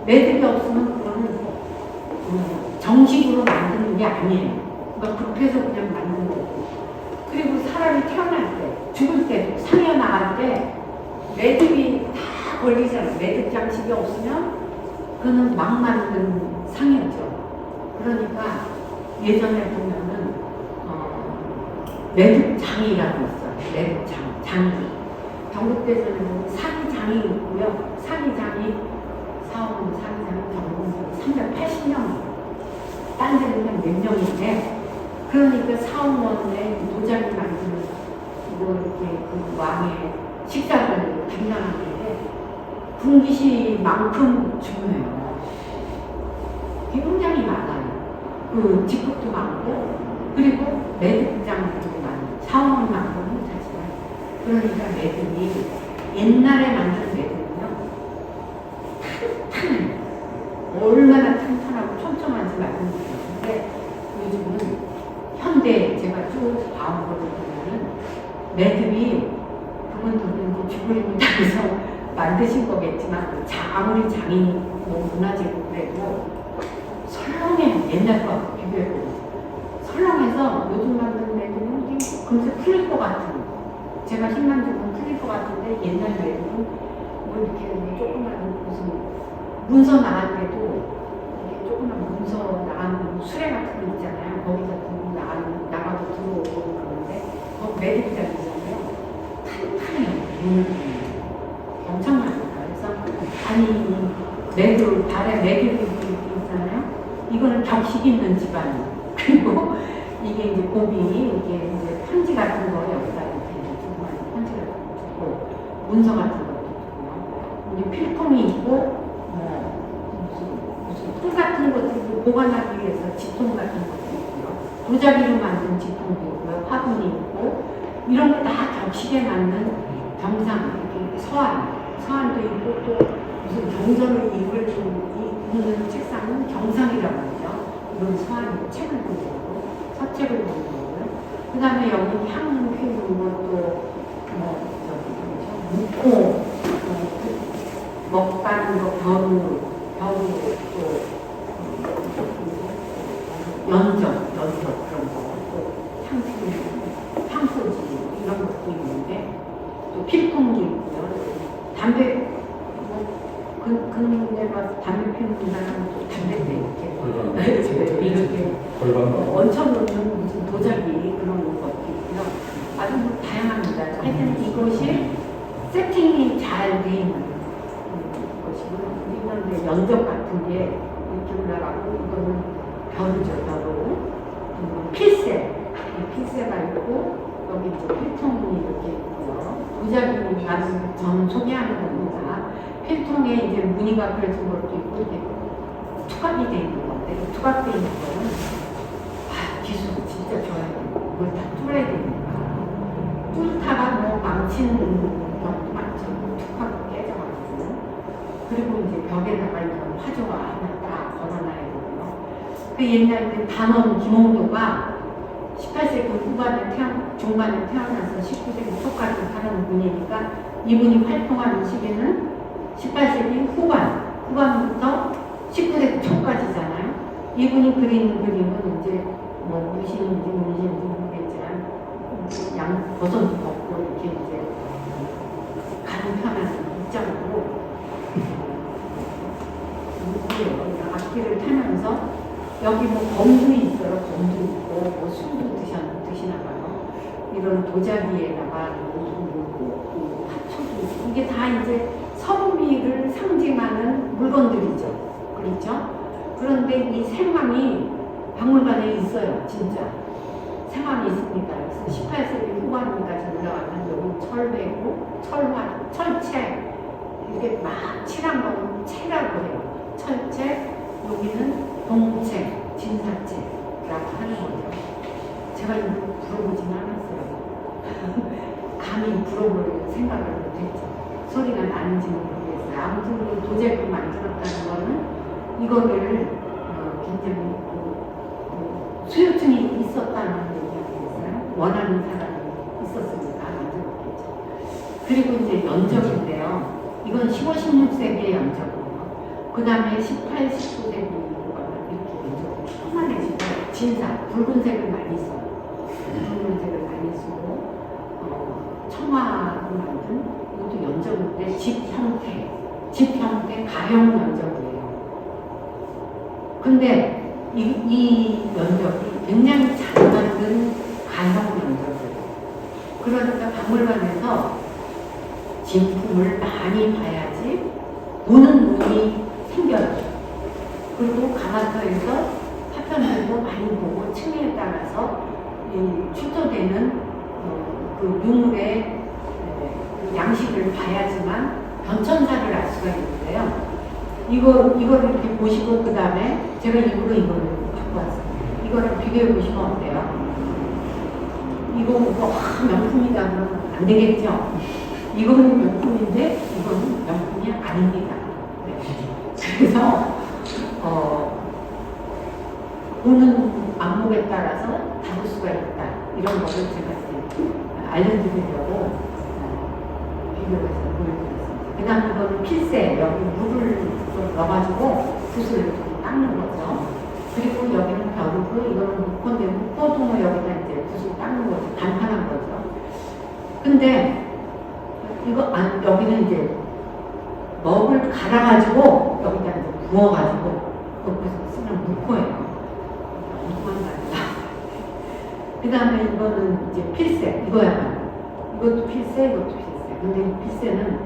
B: 매듭이 없으면 그거는 정식으로 만드는 게 아니에요. 그러니까 급해서 그냥 만든 거고. 그리고 사람이 태어날 때, 죽을 때도, 상여 나갈 때 매듭이 다 걸리잖아요. 매듭 장식이 없으면 그거는 막 만든 상여죠. 그러니까 예전에 보면은 매듭장이라고 있어요. 매듭장. 경국대전에는 상장이 있고요. 상장이 사원 상장이 경국대 380명이에요. 딴 데는 그냥 몇 명인데 그러니까 사원원에 도자기 만드는 뭐 이렇게 그 왕의 식사를 등장하는데 분기시만큼 중요해요. 굉장히 많아요. 그 직급도 많고 그리고 매듭장도 많아요. 사원만큼은 사실은. 그러니까 매듭이 옛날에 만든 매듭은요 탄탄해요. 얼마나 탄탄하고 촘촘한지 말씀드렸는데 요즘은 현대 제가 쭉 봐온 거를 보면은 매듭이 그분들은 쥐구리입니다 해서 만드신 거겠지만 아무리 장인이 뭐 문화재고 그래도 설렁해요. 옛날 거 비교해보면 설렁해서 요즘 만든 매듭은 금세 풀릴 것 같은 제가 힘만 주면 풀릴 것 같은데 옛날 매듭은 뭐 이렇게 조그만 무슨 문서 나갈 때도 이렇게 조그만 문서 나가는 수레 같은 거 있잖아요. 거기서 들고 나가도 들어오고 그러는데 매듭장이잖아요. 탄탄해요. 엄청납니다. 그래서 아니 매듭 발에 매듭이 있잖아요. 이거는 격식 있는 집안이에요. 그리고 이게 이제 고비 이게 이제 편지 같은 거 여기다 이렇게 조그만 편지 같은 거 주고 문서 같은 것도 주고요. 이제 필통이 있고 무슨 통 같은 것도 보관하기 위해서 지통 같은 것도 있고요. 도자기로 만든 지통도 있고요. 화분이 있고 이런 게 다 격식에 맞는 병상 이렇게 서한도 있고 또 무슨 경전을 읽는 책상은 경상이라고 하죠. 이런 서한이고 책을 보는 거고 서책을 보는 거고요. 그 다음에 여기 향 피우는 것도 묵고 먹다는 거 벼루 또 연적 그런 거 또 향소지 이런 것도 있는데 또 필통도 있고요. 담배 근데 막 담배 피우는 사람은 담배 이렇게 얹혀놓는 무슨 도자기 그런 것도 있고요. 아주 뭐 다양합니다. 하여튼 이것이 세팅이 잘 돼 있는 것이고요. 이건 연적 같은 게 이렇게 올라가고 이거는 벼루죠. 벼루 필세가 있고 여기 이제 필통이 이렇게 있고요. 도자기 가는 전 소개하는 겁니다. 필통에 이제 무늬가 그려진 것도 있고 이게 투각이 되어 있는 건데 투각되어 있는 거는 기술 진짜 좋아요. 뭘 다 뚫어야 되니까 뚫다가 뭐 망치는 경우도 많죠. 툭하고 깨져가지고 그리고 이제 벽에다가 이런 화조와 하나 딱 걸어놔야 되고요. 그 옛날 그 단원 김홍도가 18세기 후반에 중반에 태어나서 19세기 초까지 사는 분이니까 이분이 활동하는 시기는 18세기 후반부터 19세기 초까지잖아요. 이분이 그리는 그림은 이제 뭐 무신인지 문신인지 모르겠지만 양 버섯도 벗고 이렇게 이제 가는 편한 입장으로 악기를 타면서 여기 뭐 검도 있어요. 검도 있고 뭐 술도 드시나 봐요. 이런 도자기에다가 뭐 화초도 있고 이게 다 이제 서부미를 상징하는 물건들이죠. 그렇죠? 그런데 이 생황이 박물관에 있어요. 진짜 생황이 있습니다. 그래서 18세기 후반까지 올라가면 여기 철배고 철체 이렇게 막 칠한 거는 채라고 해요. 철체, 여기는 동체, 진사체라고 하는 거죠. 제가 이거 불어보지는 않았어요. 감히 불어볼 생각을 못했죠. 소리가 나는지는 모르겠어요. 아무튼 그 도자기를 만들었다는 거는 이거를 굉장히 수요층이 있었다는 얘기가 원하는 사람이 있었으니까 만들었겠죠. 그리고 이제 연적인데요. 이건 15, 16세기의 연적이에요. 그 다음에 18, 19세기 이렇게 연적이 편안해지고 진사, 붉은색을 많이 써요. 붉은색을 많이 쓰고 청화로 만든 이것도 연적인데 집 형태 가형 연적이에요. 근데 이 연적이 굉장히 잘 만든 가형 연적이에요. 그러니까 박물관에서 진품을 많이 봐야지 보는 눈이 생겨요. 그리고 가마터에서 파편들도 많이 보고 층에 따라서 출토되는 그 유물의 양식을 봐야지만 변천사를 알 수가 있는데요. 이거를 이렇게 보시고 그 다음에 제가 일부러 이거를 갖고 왔습니다. 이거를 비교해 보시면 어때요? 이거 보고 명품이다 그러면 안 되겠죠? 이거는 명품인데 이거는 명품이 아닙니다. 네. 그래서 보는 안목에 따라서 다를 수가 있다. 이런 거를 제가 이제 알려드리려고 비교해서 보여드렸습니다. 그 다음 이거는 필세, 여기 물을 좀 넣어가지고 붓을 이렇게 닦는 거죠. 그리고 여기는 벼루고 이거는 묵건데 묵고동을 여기다 이제 붓을 닦는 거죠. 간단한 거죠. 근데 여기는 이제 먹을 갈아가지고 여기다 이제 부어가지고 거기서 쓰는 묵고예요. 그 다음에 이거는 이제 필세, 이거야말로. 이것도 필세, 이것도 필세. 근데 이 필세는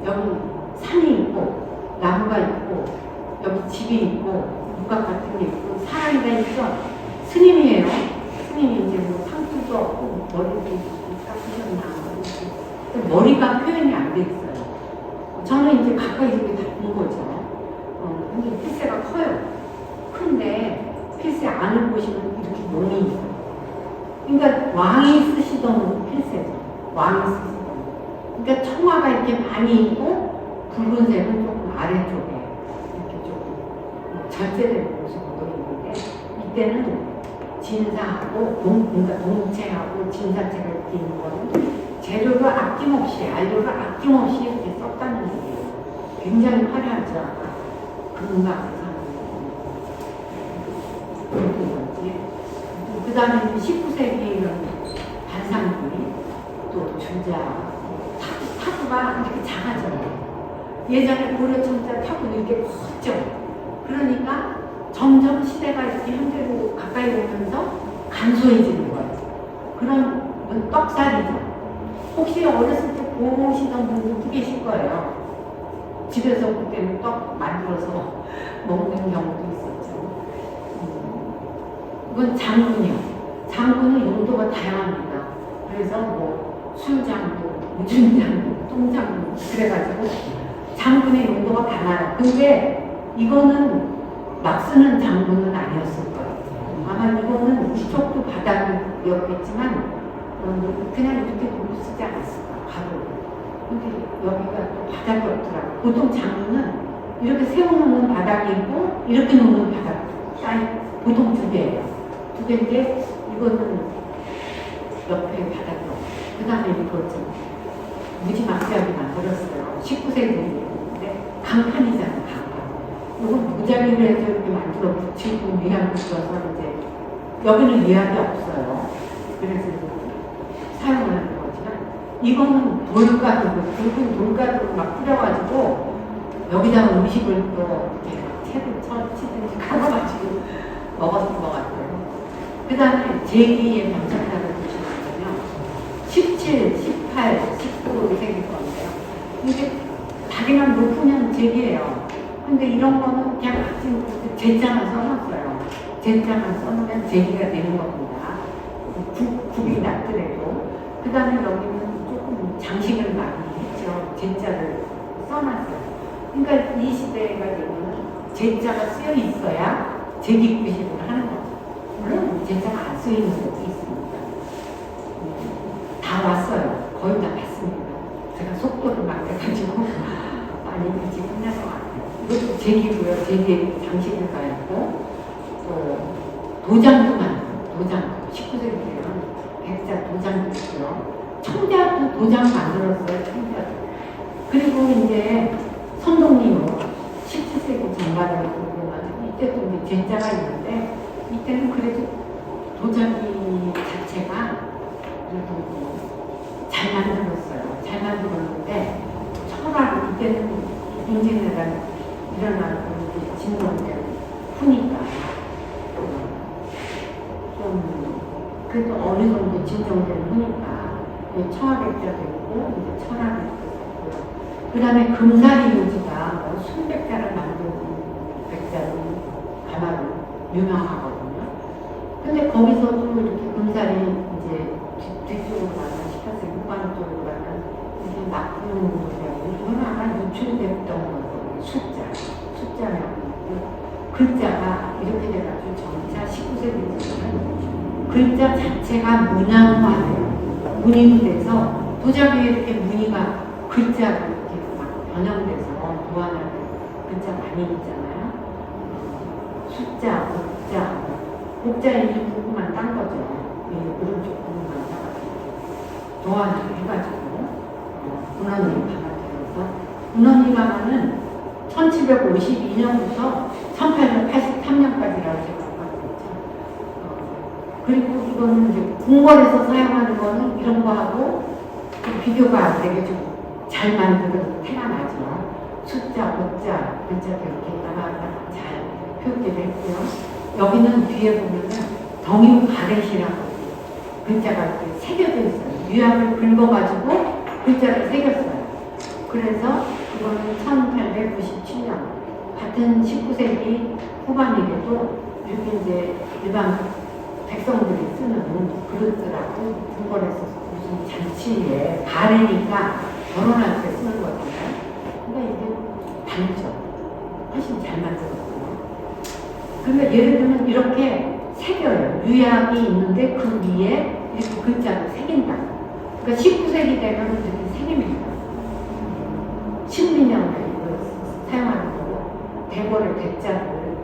B: 여기 산이 있고, 나무가 있고, 여기 집이 있고, 무각 같은 게 있고, 사람이가 있어. 스님이에요. 스님이 이제 뭐 상투도 없고, 머리도 깎으셨나. 머리가 표현이 안 돼 있어요. 저는 이제 가까이 이렇게 다 본 거죠. 근데 필세가 커요. 큰데, 필세 안을 보시면 이렇게 몸이 있어요. 그러니까 왕이 쓰시던 필세죠. 왕이 쓰시던. 그러니까 청화가 이렇게 많이 있고 붉은색은 조금 아래쪽에 이렇게 조금 절제된 모습으로 있는데 이때는 진사하고 그러니까 동체하고 진사체가 이렇게 있는 거는 재료를 아낌없이 알료를 아낌없이 이렇게 썼다는 얘기예요. 굉장히 화려하죠. 금강에서 그 다음에 19세기 반상들이 또 주자, 타구가 이렇게 작아져요. 예전에 고려청자 타구는 이렇게 컸죠. 그러니까 점점 시대가 이렇게 현대로 가까이 오면서 간소해지는 거예요. 그런 떡살이죠. 혹시 어렸을 때 보시던 분들도 계실 거예요. 집에서 그때는 떡 만들어서 먹는 경우도 있었죠. 이건 장군이요. 장군은 용도가 다양합니다. 그래서 뭐 술장군, 무준장군, 똥장군 그래가지고 장군의 용도가 많아요. 근데 이거는 막 쓰는 장군은 아니었을 거예요. 아마 이거는 이쪽도 바닥이었겠지만 그냥 이렇게 못 쓰지 않았을까, 가로. 근데 여기가 또 바닥이 없더라고요. 보통 장군은 이렇게 세워놓는 바닥이 있고 이렇게 놓는 바닥, 보통 두 개예요. 두 개인데 이거는 옆에 바닥도. 그 다음에 이걸 좀 무지막지하게 만들었어요. 19세기인데 강판이잖아요, 강판. 이거 무작위로 해서 이렇게 만들어 붙이고 위안 붙여서 이제 여기는 위안이 없어요. 그래서 사용하는 거지만 이거는 돌가루로 굵은 돌가루로 막 뿌려가지고 여기다가 음식을 또 이렇게 채를 치든지 갈아가지고 먹었던 것 같아요. 그 다음에 제기의 병찰사를 보시면 17, 18, 19 생길 건데요. 이게 다리만 높으면 제기예요. 근데 이런 거는 그냥 지금 제자만 써놨어요. 제자만 써놓으면 제기가 되는 겁니다. 굽이 낮더라도. 그 다음에 여기는 조금 장식을 많이 했죠. 제자를 써놨어요. 그러니까 이 시대가 되면 제자가 쓰여 있어야 제기구식을 하는 거죠. 물론 제자가 안 쓰여 있는 것도 있습니다. 다 왔어요. 거의 다 왔습니다. 제가 속도를 막 해가지고 많이 일찍 끝날 것 같아요. 이것도 제기고요. 제기에 장식을 가했고 또 도장도 만들고 도장 19세기 때는 백자 도장도 있고요. 청자도 도장 만들었어요. 청자도. 그리고 이제 선동리로 17세기 전반에 보면 이때도 이제 제자가 있는데 이때는 그래도 도자기 자체가 그래도 잘 만들었어요. 잘 만들었는데 철화를 이때는 인진회가 일어나고 진동대 푸니까 좀 그래도 어느 정도 진정되는 후니까 청화백자도 있고 이제 철화도 있고요. 그 다음에 금사리 요지가 뭐 순백자를 만든 백자로 가마로 유명하거든요. 근데 거기서도 이렇게 금사리 이제 뒤쪽으로 가면 18세기 후반 쪽으로 가면 이게 나쁜 노래고 이건 아마 유출됐던 거거든요. 숫자라고 있고 글자가 이렇게 돼가지고 점차 19세기쯤에는 글자 자체가 문양화돼요. 문의도 돼서 도자기에 이렇게 무늬가 글자로 이렇게 막 변형돼서 도안할 글자 많이 있잖아요. 숫자, 곡자 일부분만 딴 거죠. 오른쪽 부분만 따가지고 도안을 해가지고 문헌이 가마되어서 문헌이 가마는 1752년부터 1883년까지라고 제가 알고 있죠. 그리고 이거는 이제 궁궐에서 사용하는 거는 이런 거하고 비교가 안 되게 좀 잘 만드는 태가 나죠. 숫자, 글자 이렇게 나가다가 잘 표기를 했고요. 여기는 뒤에 보면은 덩이 가렛이라고 글자가 이렇게 새겨져 있어요. 유약을 긁어가지고 글자를 새겼어요. 그래서 이거는 1897년 같은 19세기 후반이래도 이렇게 이제 일반 백성들이 쓰는 그릇들하고 궁궐에서 무슨 잔치에 가래니까 결혼할 때 쓰는 거잖아요. 그러니까 이게 다르죠. 훨씬 잘 만들었어요. 그러니까 예를 들면 이렇게 새겨요. 유약이 있는데 그 위에 이렇게 글자를 새긴다. 그러니까 19세기 되면 이렇게 새깁니다. 신민영을 사용하는 거고 대궐의 대자를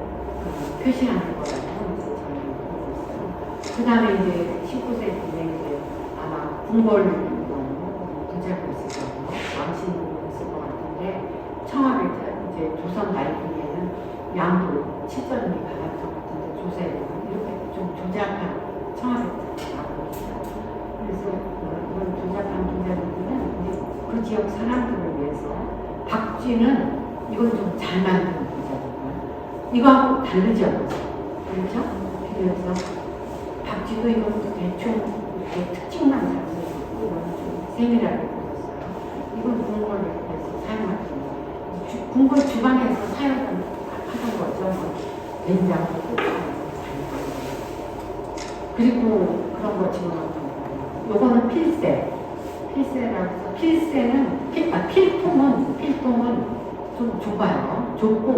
B: 표시하는 거라고 저는 보고 있어요. 그 다음에 이제 19세기에 이제 아마 궁궐 도자기 있을 거고 왕신도 있을 것 같은데 청와대 이제 조선 말기에는 양도 7전이 가봤던 것 같은데 조세는 이렇게 좀 조작한 청와대가 나오고 있어요. 그래서 이런 조작한 도자기는 그 지역 사람들을 위해서 박쥐는 이건 좀 잘 만든 도자기고요. 이거하고 다르죠. 그렇죠? 그래서 박쥐도 이건 대충 이렇게 특징만 잡수 있고 이건 좀 세밀하게 보였어요. 이건 궁궐에서 사용하던 거. 궁궐 주방에서 사용하던 거죠. 된장도 그리고 그런 거 집어넣는 거. 요거는 필세라고 해서 필통은 좀 좁아요. 좁고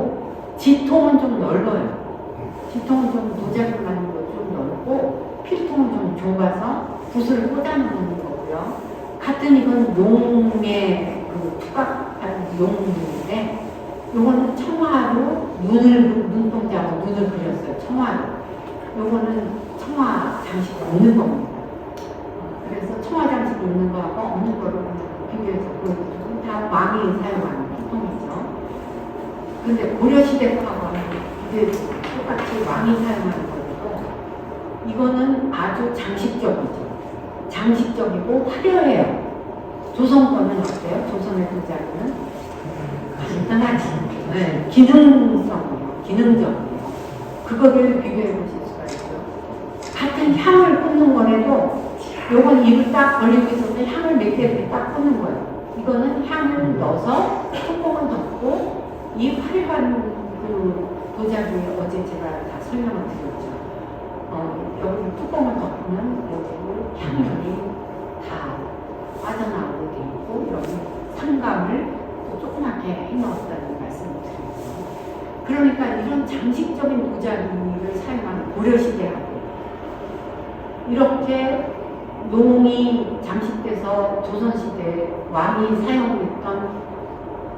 B: 지통은 좀 넓어요. 지통은 좀 도자기로 만든 거 좀 넓고 필통은 좀 좁아서 붓을 꽂아놓는 거고요. 같은 이건 용의 그 투각하는 용인데 요거는 청화로 눈동자하고 눈을 그렸어요. 청화로. 요거는 청화 장식 없는 겁니다. 청화장식 있는 거하고 없는 거를 비교해서 보여드리면 다 왕이 사용하는 기통이죠. 근데 고려시대 거하고는 비교해서 똑같이 왕이 사용하는 거고, 이거는 아주 장식적이죠. 장식적이고 화려해요. 조선 거는 어때요? 조선의 도자기는 간단하지. 네, 기능성이에요. 기능적이에요. 그거를 비교해 보실 수가 있죠. 같은 향을 뿜는 거라도 요건 입을 딱 벌리고 있어서 향을 몇 개를 딱 뿜는 거예요. 이거는 향을 넣어서 뚜껑을 덮고 이 화려한 그 도자기 어제 제가 다 설명을 드렸죠. 여기 뚜껑을 덮으면 여기 향이 다 빠져나오게 돼 있고 이런 상감을 또 조그맣게 해놓았다는 말씀을 드립니다. 그러니까 이런 장식적인 도자기를 사용하는 고려시대하고 이렇게 농이 장식돼서 조선시대 왕이 사용했던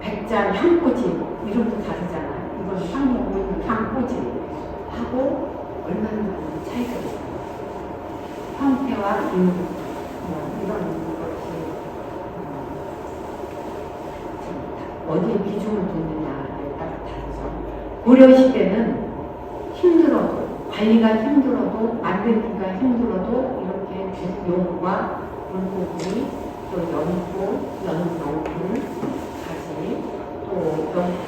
B: 백자 향꽂이 이름도 다르잖아요. 이건 향목은 향꽂이하고 얼마나 많은 차이가 있어요. 형태와 기능 이런 것이 어디에 비중을 두느냐에 따라 다르죠. 고려시대는 힘들어도 관리가 힘들어도 만들기가 힘들어도 이렇게 용과 물고기 또 연고, 연용을 가지 또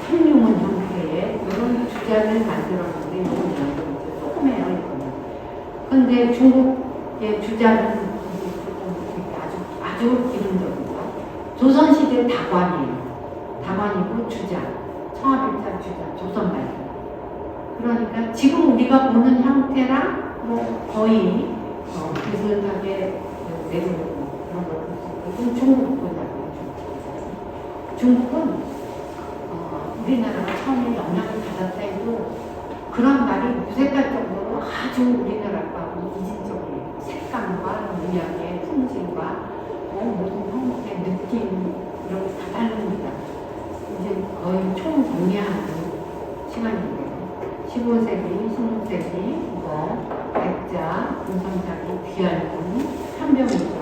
B: 성룡은 형태의 이런 주자를 만들었는데 이건 이제 조그매요 이거는. 근데 중국의 주자는 아주 기능적이고 조선시대 다관이에요. 다관이고 주자, 청아백자 주자, 조선말. 그러니까 지금 우리가 보는 형태랑 뭐 거의 비슷하게 내려오는 그런 걸 볼 수 있고 중국보다는 중국은 우리나라가 처음에 영향을 받았다 해도 그런 말이 무색할 정도로 아주 우리나라가 이질적인 색감과 문양의 품질과 모든 형태, 느낌 이런 게 다 다릅니다. 이제 거의 총정리하는 시간인데 15세기, 16세기 백자, 금성자기, 귀할군, 한병이죠.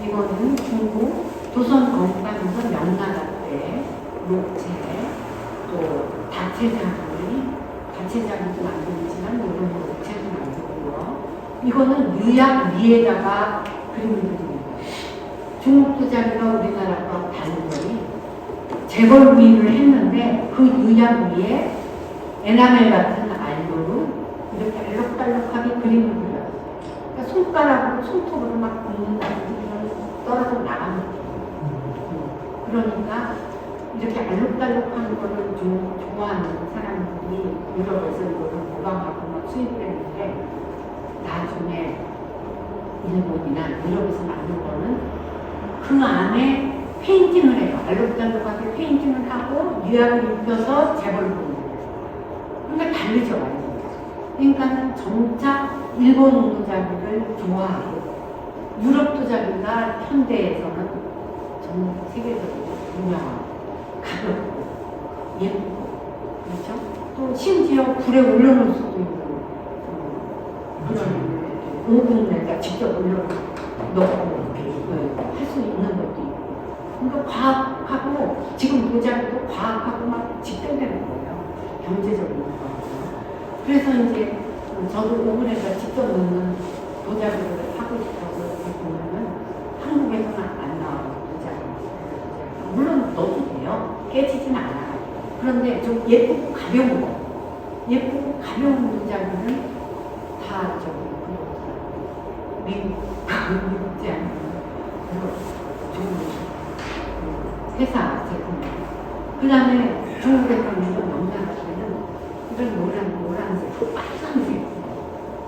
B: 이거는 중국 조선 건국하면서 명나라 때 목재, 또 다채자기도 만들지만 이런 목재도 만들고요. 이거는 유약 위에다가 그림을 그립니다. 중국 도자기가 우리나라와 다른 점이 재벌 구이를 했는데 그 유약 위에 에나멜 같은 알료로 이렇게 알록달록하게 그림을 그려요. 그러니까 손가락으로 손톱으로 막 긋는다든지 이런 떨어져 나가는 그러니까 이렇게 알록달록한 거를 좀 좋아하는 사람들이 유럽에서 이거를 모방하고 막 수입했는데 나중에 일본이나 유럽에서 만든 거는 그 안에 페인팅을 해요. 알록달록하게 페인팅을 하고 유약을 입혀서 재벌을 보는 거예요. 그러니까 다르죠, 완전히. 그러니까 정작 일본 도자기를 좋아하고 유럽 도자기가 현대에서는 전 세계적으로 유명하고 가볍고 예쁘고 그렇죠? 또 심지어 불에 올려놓을 수도 있는 그런 오븐에다 직접 올려놓고 할 수 있는 것도 있고 그러니까 과학하고 지금 도자기도 과학하고 막 직결되는 거예요. 경제적인 거죠. 그래서 이제 저도 오븐에다 직접 넣는 도자기를 하고 싶어서 이렇게 보면은 한국에서는 안 나와요. 도자기. 물론 넣어도 돼요. 깨지진 않아요. 그런데 좀 예쁘고 가벼운 거. 예쁘고 가벼운 도자기는 다 저기 미국 미국지 않는 좋은 회사 제품. 그 다음에 중국에서는 명나라 때는 이런 노란색, 빨간색,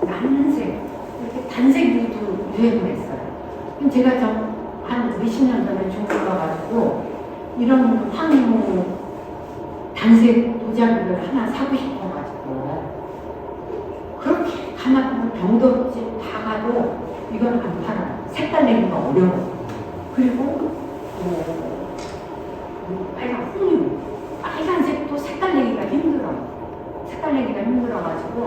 B: 남색 이렇게 단색도 유행을 했어요. 그럼 제가 한 몇십 년 전에 중국 가가지고 이런 황무 단색 도자기를 하나 사고 싶어가지고 그렇게 가만 병도집 다 가도 이건 안 팔아요. 색깔 내기가 어려워. 그리고 빨간 홍유 빨간색도 색깔 내기가 힘들어요. 색깔 내기가 힘들어가지고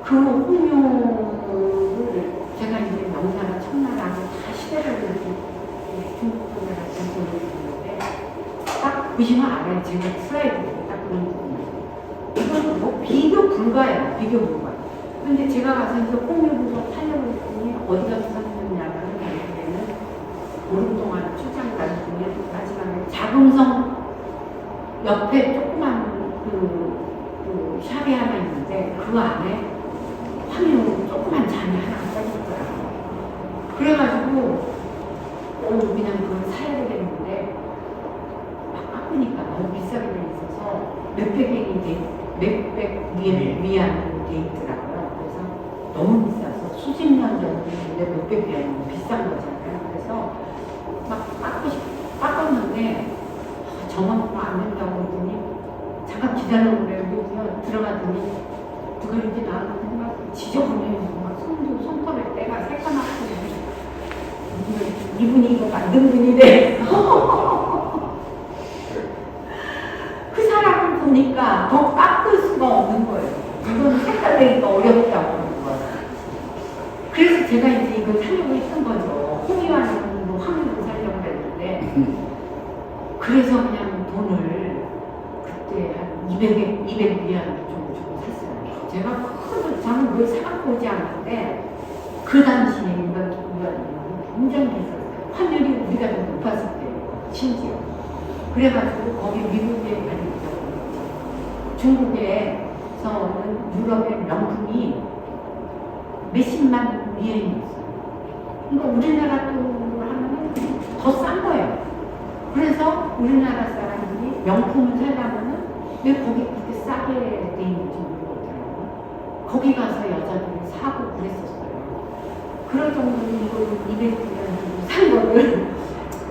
B: 그 홍유를 제가 이제 명나라 보시면 알아요. 제가 슬라이드에 딱 그런 부분이. 이건 뭐 비교 불가예요. 비교 불가. 근데 제가 가서 이제 홍유부서 타려고 했더니 어디 가서 샀느냐면 결국에는 보름 동안 출장 가기 중에 마지막에 자금성 옆에 조그만 그 샵이 하나 있는데 그 안에 황유 조그만 잔이 하나 써있더라고요. 그래가지고 그냥 그걸 사야 되겠는데 막 바꾸니까 너무 비싸게 돼 있어서 몇백 위안으로 돼 있더라고요. 그래서 너무 비싸서 수십 년 전인데 몇백 위안이면 비싼 거잖아요. 그래서 막 깎았는데 저만큼 안 된다고 했더니 잠깐 기다려보래요. 그래서 들어가더니 누가 이렇게 나왔더니 막 지저분해서 막 손톱에 때가 새까맣고 이분이 이거 만든 분이래. 그 사람을 보니까 더 깎을 수가 없는 거예요. 이건 색깔 내기가 어렵다고 하는 거예요. 그래서 제가 이제 이걸 사려고 했던 거죠. 홍이와는 뭐 황유를 사려고 했는데 그래서 그냥 돈을 그때 한 200위안을 좀 주고 샀어요. 제가 저는 왜 사갖고 오지 않는데 그 당시에 이런 위안이 굉장히 비쌌어요. 환율이 우리가 좀 높았을 때예요. 심지어. 그래가지고 거기 미국에 중국에서는 유럽의 명품이 몇십만 위엔이 있어요. 그러니까 우리나라 돈으로 하면은 더 싼 거예요. 그래서 우리나라 사람들이 명품을 사려면은 왜 거기 그렇게 싸게 돼 있는지 모르겠더라고요. 거기 가서 여자들이 사고 그랬었어요. 그럴 정도로 이걸 200년 산 거를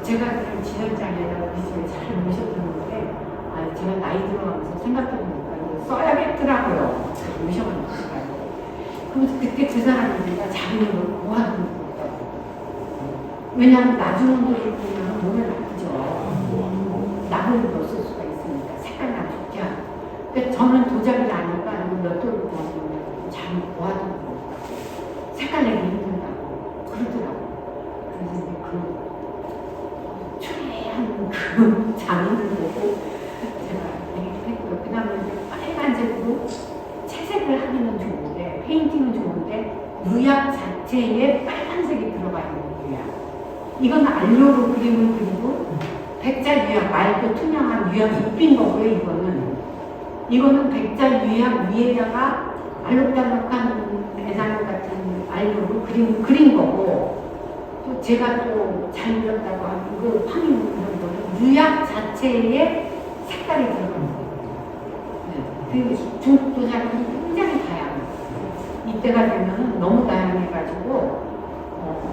B: 제가 그냥 진열장에다가 그 집에 잘 모셔뒀는데 제가 나이 들어가면서 생각해보니까 이거 써야겠더라고요. 모셔가니까. 그래서 그때 그 사람들이가 자기는 걸 모아두는 거였다고. 왜냐하면 나중에 돈을 보면 몸에 나쁘죠. 나무를 넣었을 수가 있으니까 색깔 나 좋게 하고. 그러니까 저는 도자기 나니까 몇 돌을 모아두면 잘 모아두는 거예요. 색깔 내기 힘들다고 그러더라고요. 그래서 이제 그 초래한 그 장인을 보고 제가 얘기를 했고요. 그 다음에 이제 빨간색으로 채색을 하기는 좋은데 페인팅은 좋은데 유약 자체에 빨간색이 들어가 있는 유약. 이건 알료로 그림을 그리고 백자 유약 맑고 투명한 유약이 입힌 거고요. 이거는 백자 유약 위에다가 알록달록한 대장 같은 알료로 그린 거고, 또 제가 또 잘 그렸다고 하는 그 황유 이런 거는 유약 자체에 색깔이 들어가는 거예요. 그 중국 도자기는 굉장히 다양해요. 이때가 되면은 너무 다양해가지고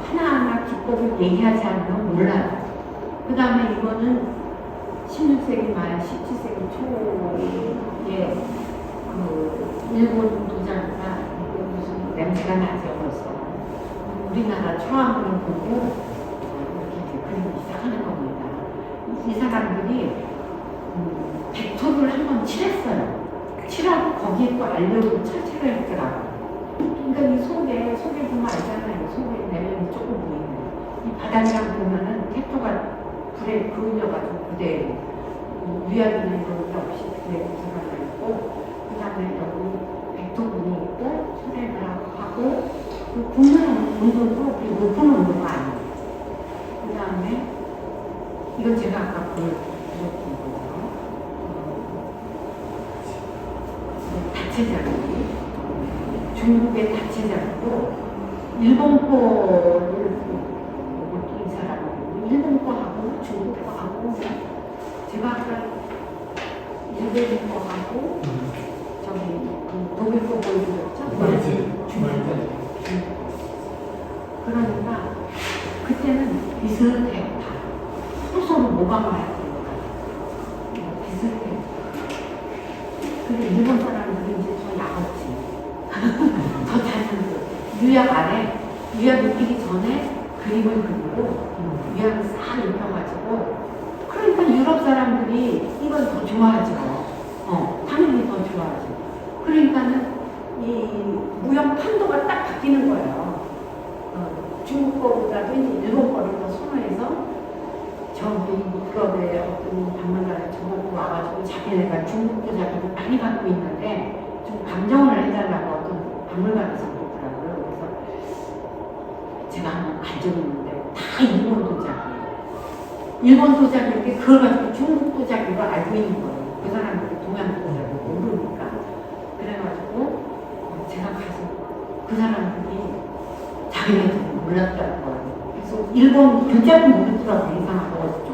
B: 하나하나 기법을 얘기하지 않으면 몰라요. 그 다음에 이거는 16세기 말 17세기 초에 그 일본 도자기가 무슨 냄새가 나죠 벌써. 우리나라 초안을 보고 이렇게 그리기 시작하는 겁니다. 이 사람들이 백토를 한번 칠했어요. 칠하고 거기에 또 알료로 철칠을 했더라고요. 그러니까 이 속에 보면 알잖아요. 속에 내면이 조금 보이네. 이 바닥이랑 보면은 텍토가 불에 그을려가지고 그대로 위아래는 이런 게 없이 그대로 들어가 있고, 그 다음에 여기 백토분이 있고 소래를 하고 그 굽는 온도도 그렇게 높은 온도가 아니에요. 그 다음에 이건 제가 아까 보여드렸던 거죠. 다채자루. 중국의 다채자루도 일본 거를 이 사람은 일본 거하고 중국 거하고 제가 아까 일본 거하고 저기 그 독일 거 보여드렸죠? 중국. 그러니까 그때는 비슷해요. 다 서로 모방을 해야 되니까 비슷해요. 근데 일본 사람들은 이제 더 야하지. 더 잘 만들어요. 유약 안에 유약 입히기 전에 그림을 그리고 유약을 싹 입혀가지고, 그러니까 유럽 사람들이 이걸 더 좋아하죠. 당연히 더 좋아하죠. 그러니까는 이 무역 판도가 딱 바뀌는 거예요. 중국 거보다도 이제 일본 거를 더 선호해서 저기 유럽의 어떤 박물관에 저거 자기네가 중국 도자기를 많이 갖고 있는데 좀 감정을 해달라고 어떤 박물관에서 그러더라고요. 그래서 제가 한번 간 적이 있는데 다 일본 도자기예요. 일본 도자기인데 그걸 가지고 중국 도자기로 알고 있는 거예요. 그 사람들이 동양 도자기를 모르니까. 그래가지고 제가 가서 그 사람들이 자기네들은 몰랐다는 거예요. 그래서 일본 글자도 모르더라고요. 이상하고